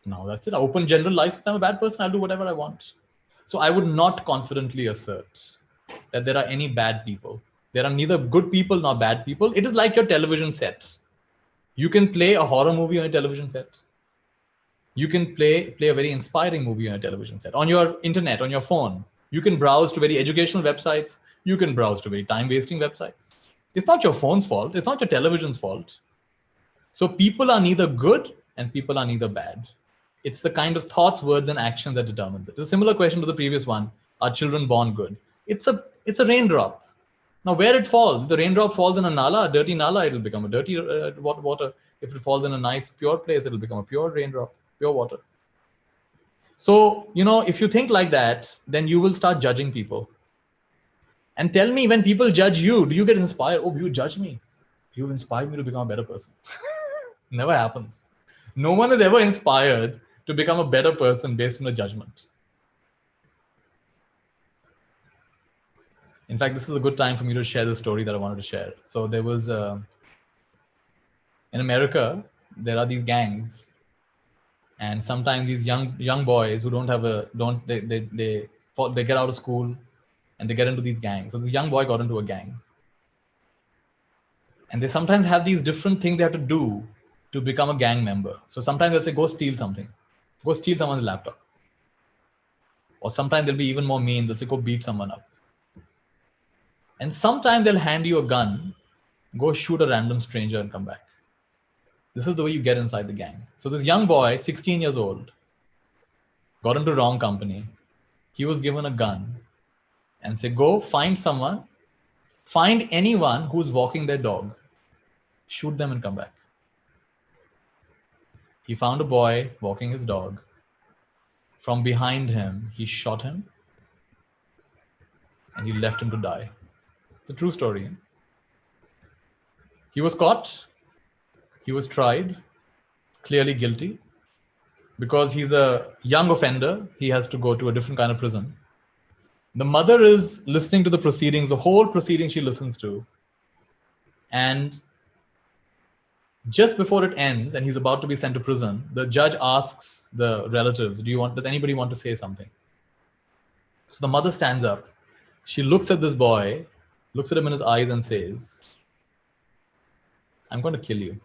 now that's it. I open general license. I'm a bad person. I'll do whatever I want. So I would not confidently assert that there are any bad people. There are neither good people nor bad people. It is like your television set. You can play a horror movie on a television set. You can play a very inspiring movie on a television set. On your internet, on your phone, you can browse to very educational websites. You can browse to very time-wasting websites. It's not your phone's fault. It's not your television's fault. So people are neither good and people are neither bad. It's the kind of thoughts, words, and actions that determines it. It's a similar question to the previous one. Are children born good? It's a raindrop. Now, where it falls, if the raindrop falls in a nala, a dirty nala, it'll become a dirty water. If it falls in a nice, pure place, it'll become a pure raindrop, pure water. So, if you think like that, then you will start judging people. And tell me, when people judge you, do you get inspired? Oh, you judge me. You've inspired me to become a better person. Never happens. No one is ever inspired to become a better person based on a judgment. In fact, this is a good time for me to share the story that I wanted to share. So there was, in America, there are these gangs, and sometimes these young boys who they get out of school and they get into these gangs. So this young boy got into a gang, and they sometimes have these different things they have to do to become a gang member. So sometimes they'll say, go steal something, go steal someone's laptop, or sometimes they'll be even more mean. They'll say, go beat someone up. And sometimes they'll hand you a gun, go shoot a random stranger and come back. This is the way you get inside the gang. So this young boy, 16 years old, got into wrong company. He was given a gun and said, go find someone, find anyone who's walking their dog, shoot them and come back. He found a boy walking his dog. From behind him, he shot him and he left him to die. It's a true story. He was caught. He was tried, clearly guilty. Because he's a young offender, he has to go to a different kind of prison. The mother is listening to the proceedings, the whole proceeding she listens to. And just before it ends and he's about to be sent to prison, the judge asks the relatives, does anybody want to say something? So the mother stands up. She looks at this boy, looks at him in his eyes and says, I'm going to kill you.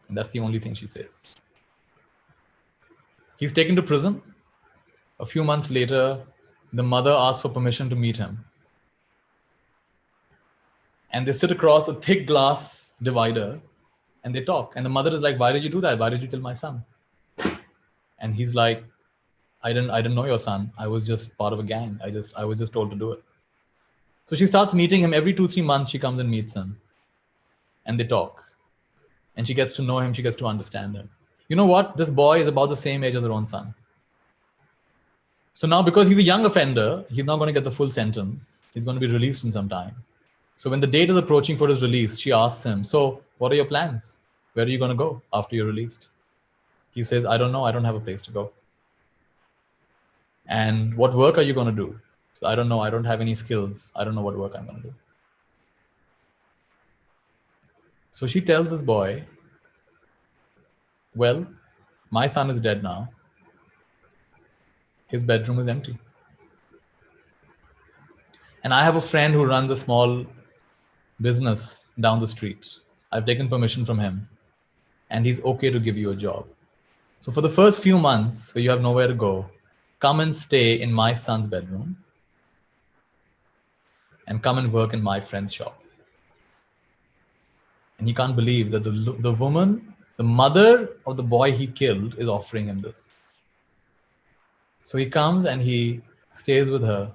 And that's the only thing she says. He's taken to prison. A few months later, the mother asks for permission to meet him. And they sit across a thick glass divider and they talk. And the mother is like, why did you do that? Why did you kill my son? And he's like, I didn't know your son. I was just part of a gang. I was just told to do it. So she starts meeting him every 2-3 months. She comes and meets him and they talk and she gets to know him. She gets to understand him. You know what? This boy is about the same age as her own son. So now, because he's a young offender, he's not going to get the full sentence. He's going to be released in some time. So when the date is approaching for his release, she asks him, so what are your plans? Where are you going to go after you're released? He says, I don't know. I don't have a place to go. And what work are you going to do? So I don't know. I don't have any skills. I don't know what work I'm going to do. So she tells this boy, well, my son is dead now. His bedroom is empty. And I have a friend who runs a small business down the street. I've taken permission from him, and he's okay to give you a job. So for the first few months where you have nowhere to go, come and stay in my son's bedroom and come and work in my friend's shop. And he can't believe that the woman, the mother of the boy he killed, is offering him this. So he comes and he stays with her,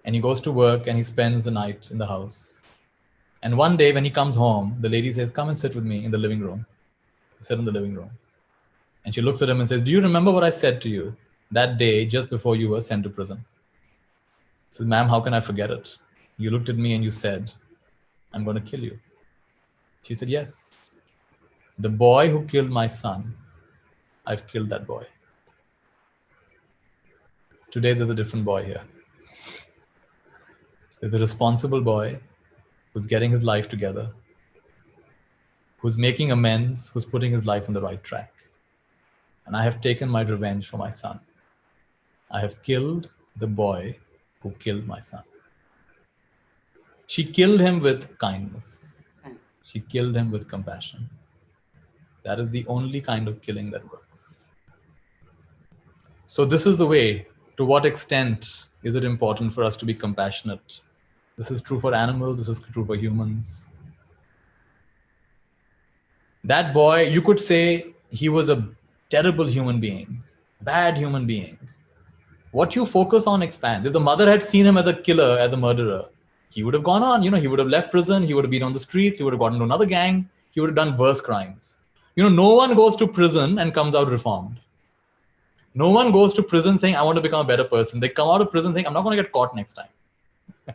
and he goes to work and he spends the night in the house. And one day when he comes home, the lady says, come and sit with me in the living room. He sit in the living room. And she looks at him and says, do you remember what I said to you that day just before you were sent to prison? He says, ma'am, how can I forget it? You looked at me and you said, I'm going to kill you. She said, yes. The boy who killed my son, I've killed that boy. Today there's a different boy here. There's a responsible boy who's getting his life together, who's making amends, who's putting his life on the right track. And I have taken my revenge for my son. I have killed the boy who killed my son. She killed him with kindness. She killed him with compassion. That is the only kind of killing that works. So this is the way. To what extent is it important for us to be compassionate? This is true for animals. This is true for humans. That boy, you could say he was a terrible human being, bad human being. What you focus on expands. If the mother had seen him as a killer, as a murderer, he would have gone on. He would have left prison. He would have been on the streets. He would have gotten into another gang. He would have done worse crimes. No one goes to prison and comes out reformed. No one goes to prison saying, I want to become a better person. They come out of prison saying, I'm not going to get caught next time.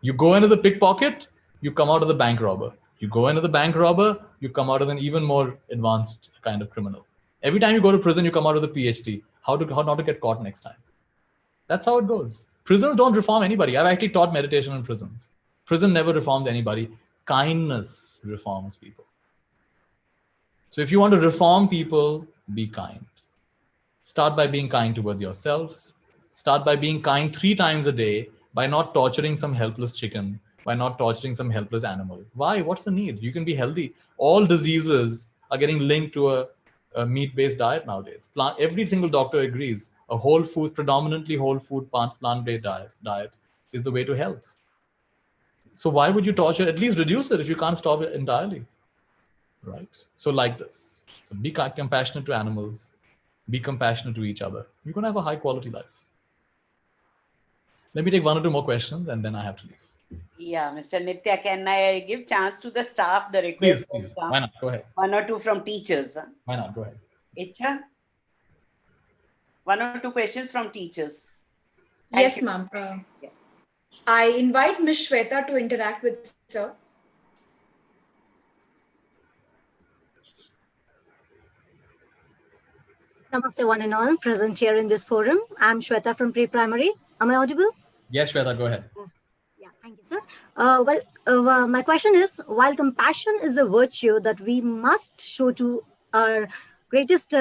You go into the pickpocket, you come out of the bank robber. You go into the bank robber, you come out of an even more advanced kind of criminal. Every time you go to prison, you come out with a PhD. How not to get caught next time. That's how it goes. Prisons don't reform anybody. I've actually taught meditation in prisons. Prison never reforms anybody. Kindness reforms people. So if you want to reform people, be kind. Start by being kind towards yourself. Start by being kind 3 times a day, by not torturing some helpless chicken, by not torturing some helpless animal. Why? What's the need? You can be healthy. All diseases are getting linked to a meat-based diet nowadays. Every single doctor agrees a whole food, predominantly whole food, plant-based diet is the way to health. So why would you torture? At least reduce it if you can't stop it entirely, right? So like this. So be compassionate to animals. Be compassionate to each other. You're going to have a high-quality life. Let me take 1 or 2 more questions and then I have to leave. Yeah, Mr. Nitya, can I give chance to the staff? The request Please. Why not? Go ahead. 1 or 2 from teachers. Why not? Go ahead. Icha? 1 or 2 questions from teachers. Yes, ma'am. I invite Ms. Shweta to interact with sir. Namaste one and all present here in this forum. I'm Shweta from pre-primary. Am I audible? Yes, Shweta, go ahead. Yeah, thank you, sir. My question is, while compassion is a virtue that we must show to our greatest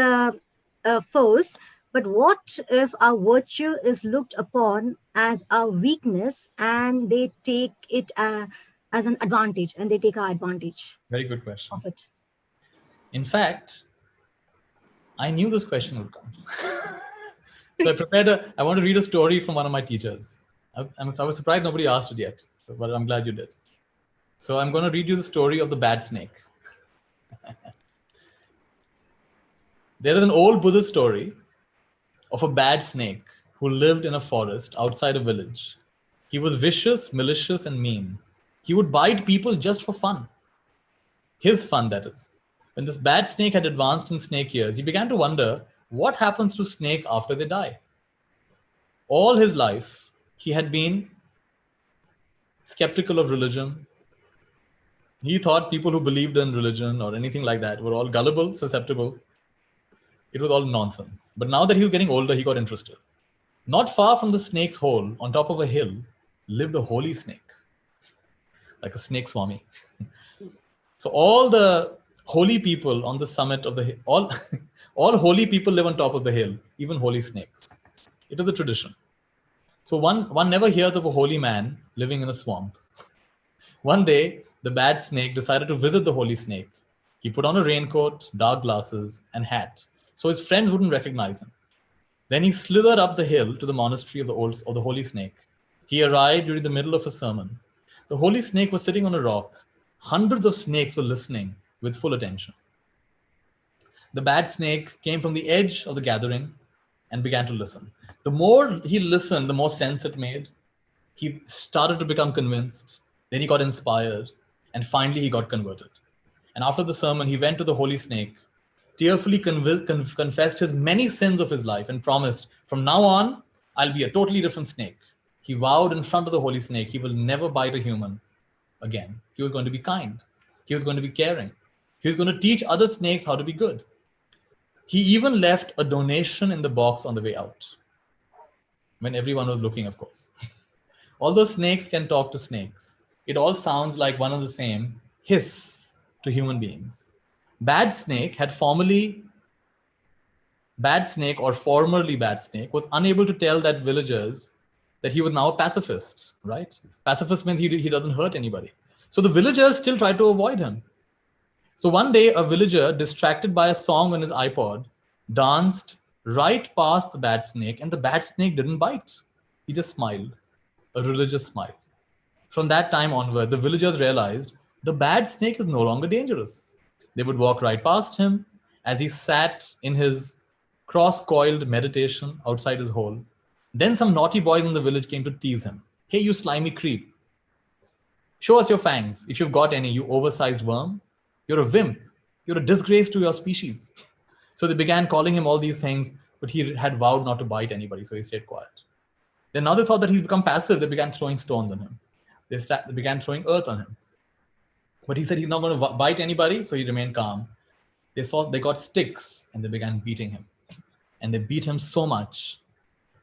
foes, but what if our virtue is looked upon as a weakness and they take it as an advantage and they take our advantage? Very good question. Of it. In fact, I knew this question would come. So I want to read a story from one of my teachers. I was surprised nobody asked it yet, but I'm glad you did. So I'm going to read you the story of the bad snake. There is an old Buddhist story of a bad snake who lived in a forest outside a village. He was vicious, malicious, and mean. He would bite people just for fun. His fun, that is. When this bad snake had advanced in snake years, he began to wonder what happens to snake after they die. All his life, he had been skeptical of religion. He thought people who believed in religion or anything like that were all gullible, susceptible. It was all nonsense. But now that he was getting older, he got interested. Not far from the snake's hole, on top of a hill, lived a holy snake, like a snake swami. So all the holy people on the summit of the hill, all holy people live on top of the hill, even holy snakes. It is a tradition. So one never hears of a holy man living in a swamp. One day, the bad snake decided to visit the holy snake. He put on a raincoat, dark glasses, and hat, so his friends wouldn't recognize him. Then he slithered up the hill to the monastery of the holy snake. He arrived during the middle of a sermon. The holy snake was sitting on a rock. Hundreds of snakes were listening with full attention. The bad snake came from the edge of the gathering and began to listen. The more he listened, the more sense it made. He started to become convinced. Then he got inspired, and finally he got converted. And after the sermon, he went to the holy snake, tearfully confessed his many sins of his life, and promised, from now on, I'll be a totally different snake. He vowed in front of the holy snake he will never bite a human again. He was going to be kind. He was going to be caring. He was going to teach other snakes how to be good. He even left a donation in the box on the way out, when everyone was looking, of course. Although snakes can talk to snakes, it all sounds like one and the same hiss to human beings. Bad snake or formerly bad snake was unable to tell that villagers that he was now a pacifist, right? Pacifist means he doesn't hurt anybody. So the villagers still tried to avoid him. So one day, a villager, distracted by a song on his iPod, danced right past the bad snake, and the bad snake didn't bite. He just smiled, a religious smile. From that time onward, the villagers realized the bad snake is no longer dangerous. They would walk right past him as he sat in his cross-coiled meditation outside his hole. Then some naughty boys in the village came to tease him. Hey, you slimy creep. Show us your fangs. If you've got any, you oversized worm. You're a wimp. You're a disgrace to your species. So they began calling him all these things, but he had vowed not to bite anybody, so he stayed quiet. Then now they thought that he's become passive. They began throwing stones on him. They began throwing earth on him. But he said he's not going to bite anybody, so he remained calm. They got sticks and they began beating him. And they beat him so much.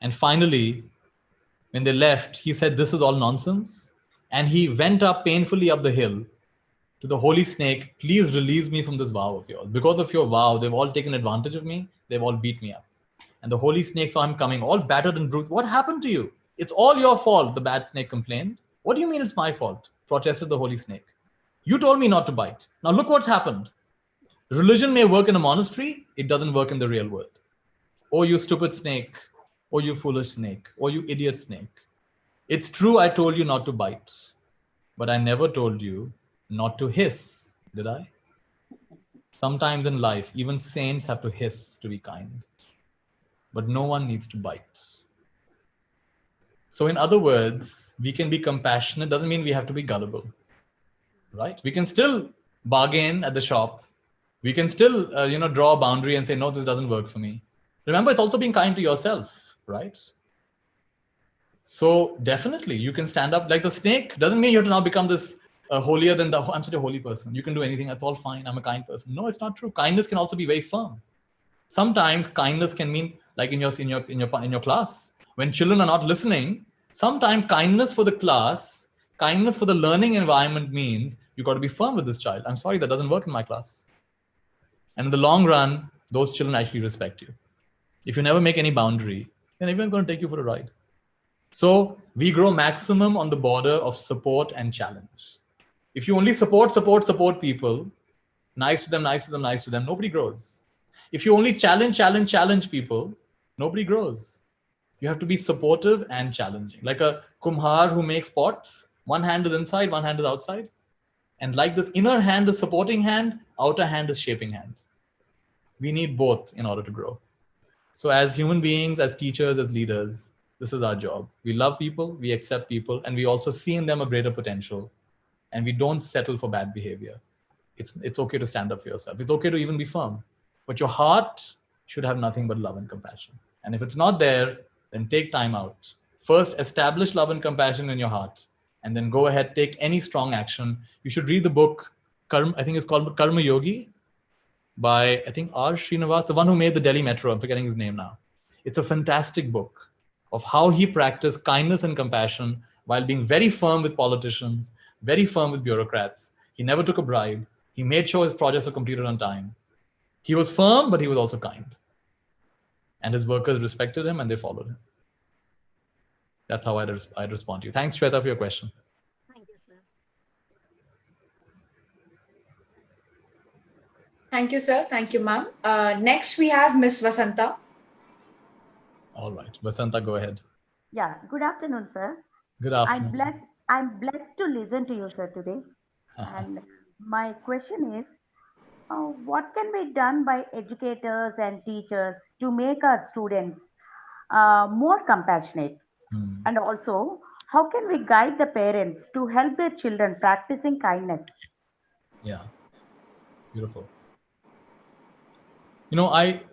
And finally, when they left, he said, this is all nonsense. And he went up painfully up the hill to the holy snake. Please release me from this vow of yours. Because of your vow, they've all taken advantage of me. They've all beat me up. And the holy snake saw him coming, all battered and bruised. What happened to you? It's all your fault, the bad snake complained. What do you mean it's my fault? Protested the holy snake. You told me not to bite. Now look what's happened. Religion may work in a monastery. It doesn't work in the real world. Oh, you stupid snake. Oh, you foolish snake. Oh, you idiot snake. It's true I told you not to bite, but I never told you not to hiss, did I? Sometimes in life, even saints have to hiss to be kind, but no one needs to bite. So in other words, we can be compassionate. Doesn't mean we have to be gullible, right? We can still bargain at the shop. We can still, draw a boundary and say, no, this doesn't work for me. Remember, it's also being kind to yourself, right? So definitely you can stand up like the snake. Doesn't mean you have to now become this holier than the, I'm such a holy person. You can do anything. That's all fine. I'm a kind person. No, it's not true. Kindness can also be very firm. Sometimes kindness can mean like in your class, when children are not listening, sometimes kindness for the class, kindness for the learning environment means you got to be firm with this child. I'm sorry, that doesn't work in my class. And in the long run, those children actually respect you. If you never make any boundary, then everyone's going to take you for a ride. So we grow maximum on the border of support and challenge. If you only support people, nice to them, nobody grows. If you only challenge people, nobody grows. You have to be supportive and challenging. Like a kumhar who makes pots, one hand is inside, one hand is outside. And like this inner hand is supporting hand, outer hand is shaping hand. We need both in order to grow. So as human beings, as teachers, as leaders, this is our job. We love people, we accept people, and we also see in them a greater potential. And we don't settle for bad behavior. It's okay to stand up for yourself. It's okay to even be firm. But your heart should have nothing but love and compassion. And if it's not there, then take time out. First, establish love and compassion in your heart. And then go ahead, take any strong action. You should read the book, I think it's called Karma Yogi, by, I think, R. Srinivas, the one who made the Delhi Metro. I'm forgetting his name now. It's a fantastic book of how he practiced kindness and compassion while being very firm with politicians, very firm with bureaucrats. He never took a bribe. He made sure his projects were completed on time. He was firm, but he was also kind. And his workers respected him and they followed him. That's how I'd respond to you. Thanks, Shweta, for your question. Thank you, sir. Thank you, sir. Thank you, ma'am. Next, we have Miss Vasanta. All right. Vasanta, go ahead. Yeah, good afternoon, sir. Good afternoon. I'm blessed to listen to you, sir, today. And my question is, what can be done by educators and teachers to make our students more compassionate? And also, how can we guide the parents to help their children practicing kindness? Yeah, beautiful.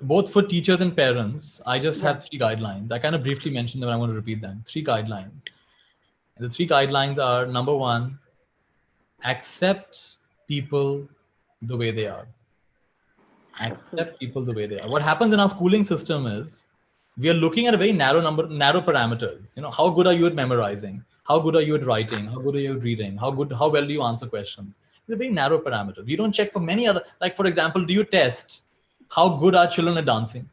Both for teachers and parents, I just have 3 guidelines. I kind of briefly mentioned them, I want to repeat them. 3 guidelines. And the 3 guidelines are, number 1, accept people the way they are. Accept people the way they are. What happens in our schooling system is, we are looking at a very narrow parameters. How good are you at memorizing? How good are you at writing? How good are you at reading? How well do you answer questions? It's a very narrow parameter. We don't check for many other, like for example, do you test how good our children are dancing?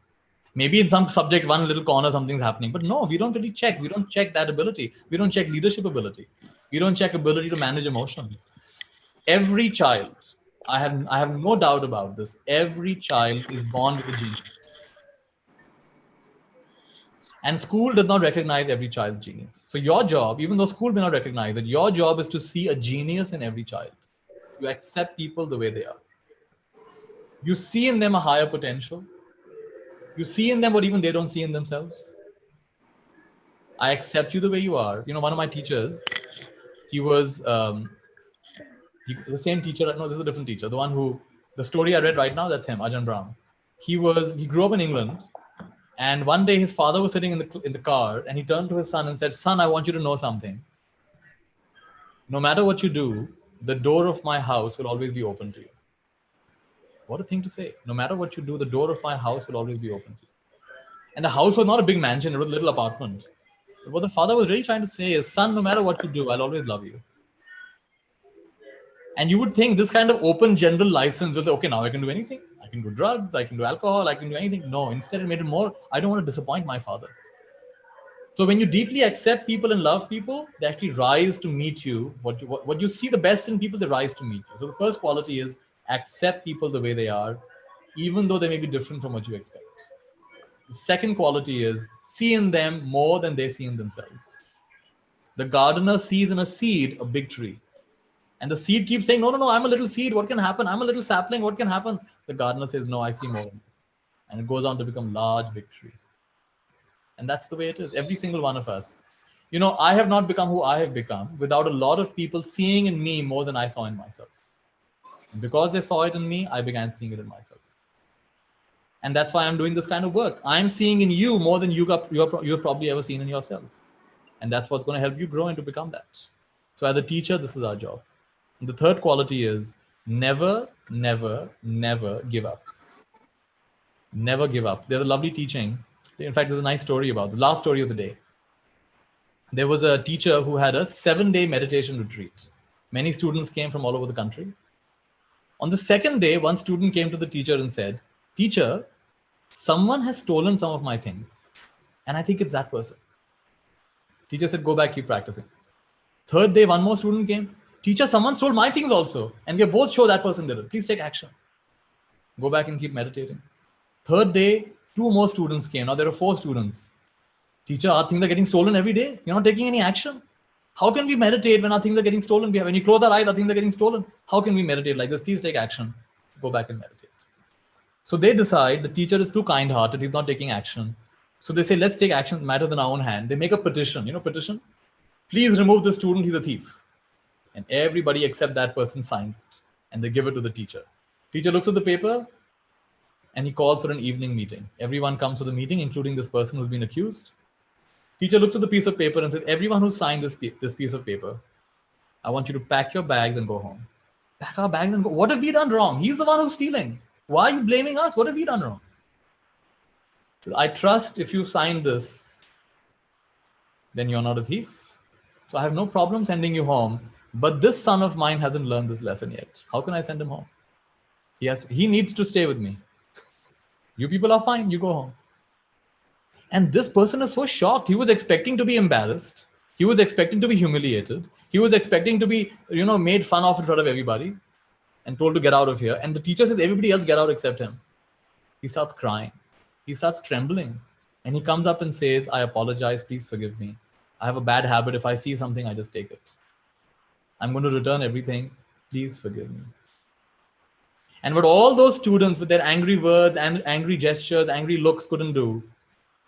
Maybe in some subject, one little corner, something's happening. But no, we don't really check. We don't check that ability. We don't check leadership ability. We don't check ability to manage emotions. Every child, I have no doubt about this, every child is born with a genius. And school does not recognize every child's genius. So your job, even though school may not recognize it, your job is to see a genius in every child. You accept people the way they are. You see in them a higher potential. You see in them what even they don't see in themselves. I accept you the way you are. One of my teachers, he was the same teacher. No, this is a different teacher. The story I read right now, that's him, Ajahn Brahm. He grew up in England. And one day his father was sitting in the car and he turned to his son and said, "Son, I want you to know something. No matter what you do, the door of my house will always be open to you." What a thing to say. No matter what you do, the door of my house will always be open to you. And the house was not a big mansion, it was a little apartment. But what the father was really trying to say is, son, no matter what you do, I'll always love you. And you would think this kind of open general license will say, okay, now I can do anything. I can do drugs, I can do alcohol, I can do anything. No, instead it made it more, I don't want to disappoint my father. So when you deeply accept people and love people, they actually rise to meet you. What you see the best in people, they rise to meet you. So the first quality is accept people the way they are, even though they may be different from what you expect. The second quality is see in them more than they see in themselves. The gardener sees in a seed a big tree. And the seed keeps saying, no, I'm a little seed. What can happen? I'm a little sapling. What can happen? The gardener says, no, I see more. And it goes on to become large, big tree. And that's the way it is. Every single one of us. I have not become who I have become without a lot of people seeing in me more than I saw in myself. And because they saw it in me, I began seeing it in myself. And that's why I'm doing this kind of work. I'm seeing in you more than you have probably ever seen in yourself. And that's what's going to help you grow and to become that. So as a teacher, this is our job. And the third quality is never, never, never give up. Never give up. There's a lovely teaching. In fact, there's a nice story about the last story of the day. There was a teacher who had a 7-day meditation retreat. Many students came from all over the country. On the second day, one student came to the teacher and said, "Teacher, someone has stolen some of my things. And I think it's that person." Teacher said, "Go back, keep practicing." Third day, one more student came. "Teacher, someone stole my things also. And we are both sure that person did it. Please take action." Go back and keep meditating. Third day, 2 more students came. Now there are 4 students. "Teacher, our things are getting stolen every day. You're not taking any action. How can we meditate when our things are getting stolen? When you close our eyes, our things are getting stolen. How can we meditate like this? Please take action." Go back and meditate. So they decide the teacher is too kind-hearted. He's not taking action. So they say, let's take action, matters in our own hand. They make a petition. Petition? "Please remove the student. He's a thief." And everybody except that person signs it. And they give it to the teacher. Teacher looks at the paper and he calls for an evening meeting. Everyone comes to the meeting, including this person who's been accused. Teacher looks at the piece of paper and says, "Everyone who signed this piece of paper, I want you to pack your bags and go home." Pack our bags and go. What have we done wrong? He's the one who's stealing. Why are you blaming us? What have we done wrong? So I trust if you signed this, then you're not a thief. So I have no problem sending you home. But this son of mine hasn't learned this lesson yet. How can I send him home? He needs to stay with me. You people are fine, you go home. And this person is so shocked. He was expecting to be embarrassed. He was expecting to be humiliated. He was expecting to be, made fun of in front of everybody and told to get out of here. And the teacher says, everybody else get out except him. He starts crying. He starts trembling. And he comes up and says, I apologize, please forgive me. I have a bad habit. If I see something, I just take it. I'm going to return everything. Please forgive me. And what all those students with their angry words and angry gestures, angry looks couldn't do,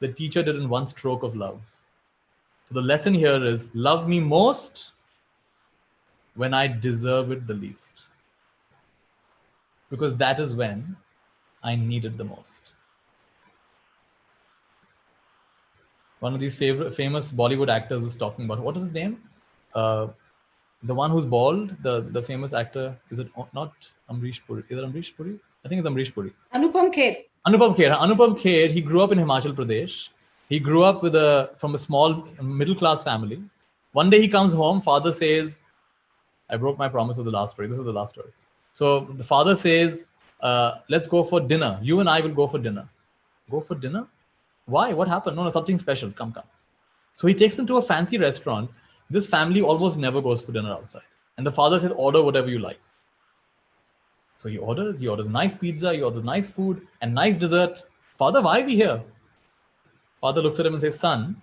the teacher did in one stroke of love. So the lesson here is, love me most when I deserve it the least. Because that is when I need it the most. One of these famous Bollywood actors was talking about, what is his name? The one who's bald, the famous actor, is it not Amrish Puri? Is it Amrish Puri? I think it's Amrish Puri. Anupam Kher. Anupam Kher, he grew up in Himachal Pradesh. He grew up from a small middle-class family. One day he comes home, father says, I broke my promise of the last story. This is the last story. So the father says, let's go for dinner. You and I will go for dinner. Go for dinner? Why? What happened? No, something special. Come. So he takes them to a fancy restaurant. This family almost never goes for dinner outside. And the father says, order whatever you like. So he orders nice pizza, he orders nice food and nice dessert. Father, why are we here? Father looks at him and says, son,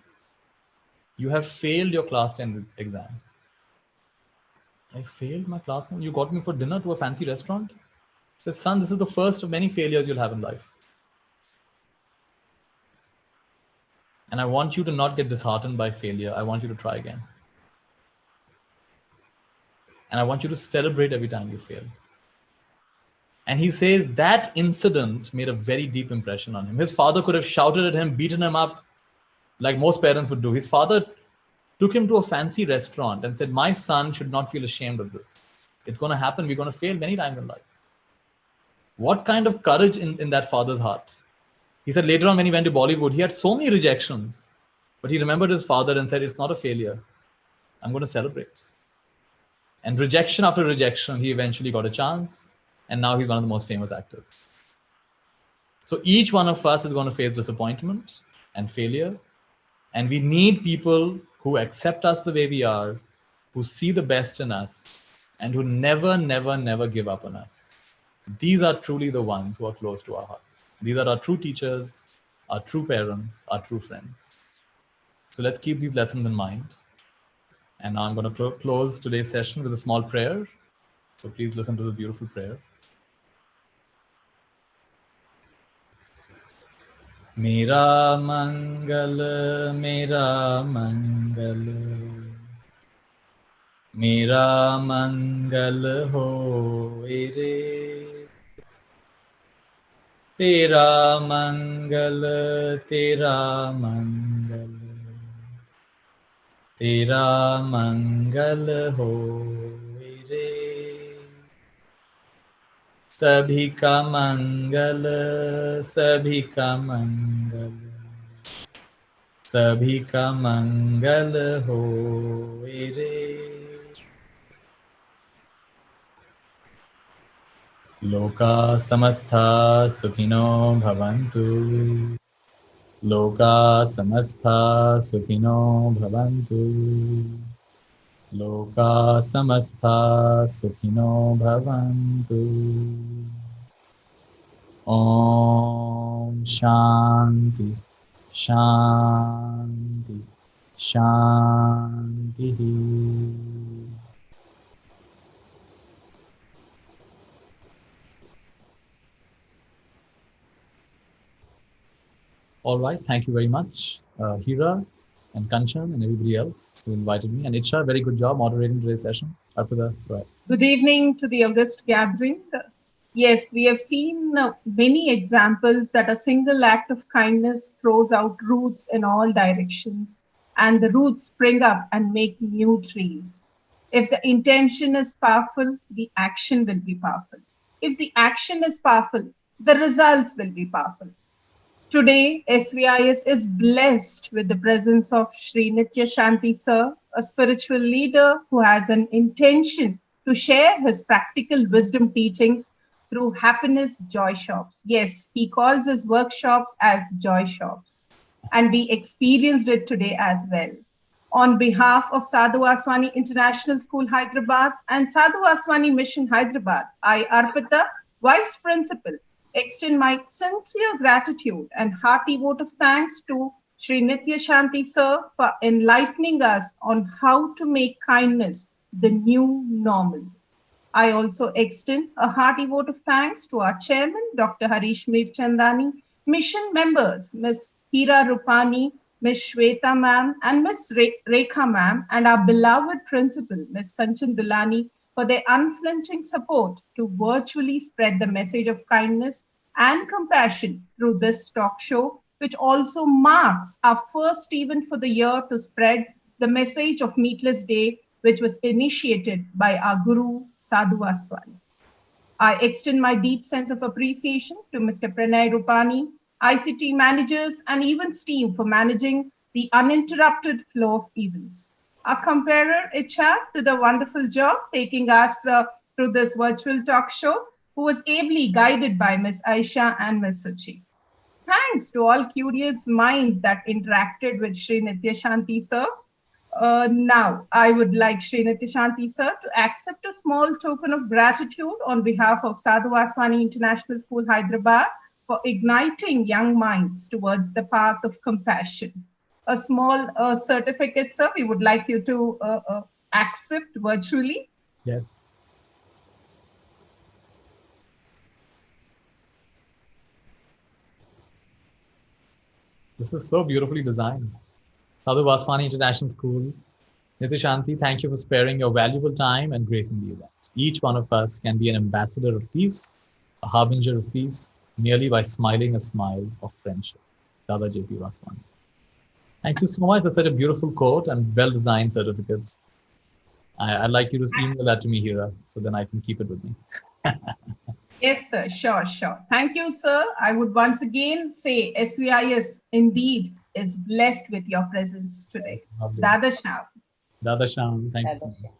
you have failed your class 10 exam. I failed my class 10? You got me for dinner to a fancy restaurant? He says, son, this is the first of many failures you'll have in life. And I want you to not get disheartened by failure. I want you to try again. And I want you to celebrate every time you fail. And he says that incident made a very deep impression on him. His father could have shouted at him, beaten him up, like most parents would do. His father took him to a fancy restaurant and said, my son should not feel ashamed of this. It's going to happen. We're going to fail many times in life. What kind of courage in that father's heart? He said later on when he went to Bollywood, he had so many rejections, but he remembered his father and said, it's not a failure. I'm going to celebrate. And rejection after rejection, he eventually got a chance. And now he's one of the most famous actors. So each one of us is going to face disappointment and failure. And we need people who accept us the way we are, who see the best in us, and who never, never, never give up on us. These are truly the ones who are close to our hearts. These are our true teachers, our true parents, our true friends. So let's keep these lessons in mind. And now I'm going to close today's session with a small prayer. So please listen to this beautiful prayer. Mera mangal ho re. Tera mangal ho re. Sabhi ka mangal ho re. Loka samastha sukhino bhavantu. Loka samastha sukhino bhavantu. Loka samastha sukhino bhavantu. Om Shanti, Shanti, Shanti. All right, thank you very much, Hira and Kanchan and everybody else who invited me. And Icha, very good job moderating today's session. Arpita, go ahead. Good evening to the august gathering. Yes, we have seen many examples that a single act of kindness throws out roots in all directions, and the roots spring up and make new trees. If the intention is powerful, the action will be powerful. If the action is powerful, the results will be powerful. Today, SVIS is blessed with the presence of Sri Nitya Shanti Sir, a spiritual leader who has an intention to share his practical wisdom teachings through happiness joy shops. Yes, he calls his workshops as joy shops. And we experienced it today as well. On behalf of Sadhu Vaswani International School, Hyderabad and Sadhu Vaswani Mission, Hyderabad, I, Arpita, Vice Principal, extend my sincere gratitude and hearty vote of thanks to Shri Nitya Shanti Sir for enlightening us on how to make kindness the new normal. I also extend a hearty vote of thanks to our chairman, Dr. Harish Mirchandani, mission members, Ms. Hira Rupani, Ms. Shweta ma'am, and Ms. Rekha ma'am, and our beloved principal, Ms. Kanchan Dulani, for their unflinching support to virtually spread the message of kindness and compassion through this talk show, which also marks our first event for the year to spread the message of Meatless Day, which was initiated by our Guru, Sadhu Vaswani. I extend my deep sense of appreciation to Mr. Pranay Rupani, ICT managers, and events team for managing the uninterrupted flow of events. Our comparer, HR, did a wonderful job taking us through this virtual talk show, who was ably guided by Ms. Aisha and Ms. Suchi. Thanks to all curious minds that interacted with Shri Nitya Shanti Sir. Now, I would like Shri Nitya Shanti Sir to accept a small token of gratitude on behalf of Sadhu Vaswani International School, Hyderabad, for igniting young minds towards the path of compassion. A small certificate, sir, we would like you to accept virtually. Yes. This is so beautifully designed. Sadhu Vaswani International School, Nitya Shanti, thank you for sparing your valuable time and gracing the event. Each one of us can be an ambassador of peace, a harbinger of peace, merely by smiling a smile of friendship. Dada J.P. Vaswani. Thank you so much. That's such a beautiful quote and well-designed certificate. I'd like you to email that to me, Hira, so then I can keep it with me. Yes, sir. Sure, sure. Thank you, sir. I would once again say SVIS indeed is blessed with your presence today. Lovely. Dada Sham. Dada Sham, thank you so much.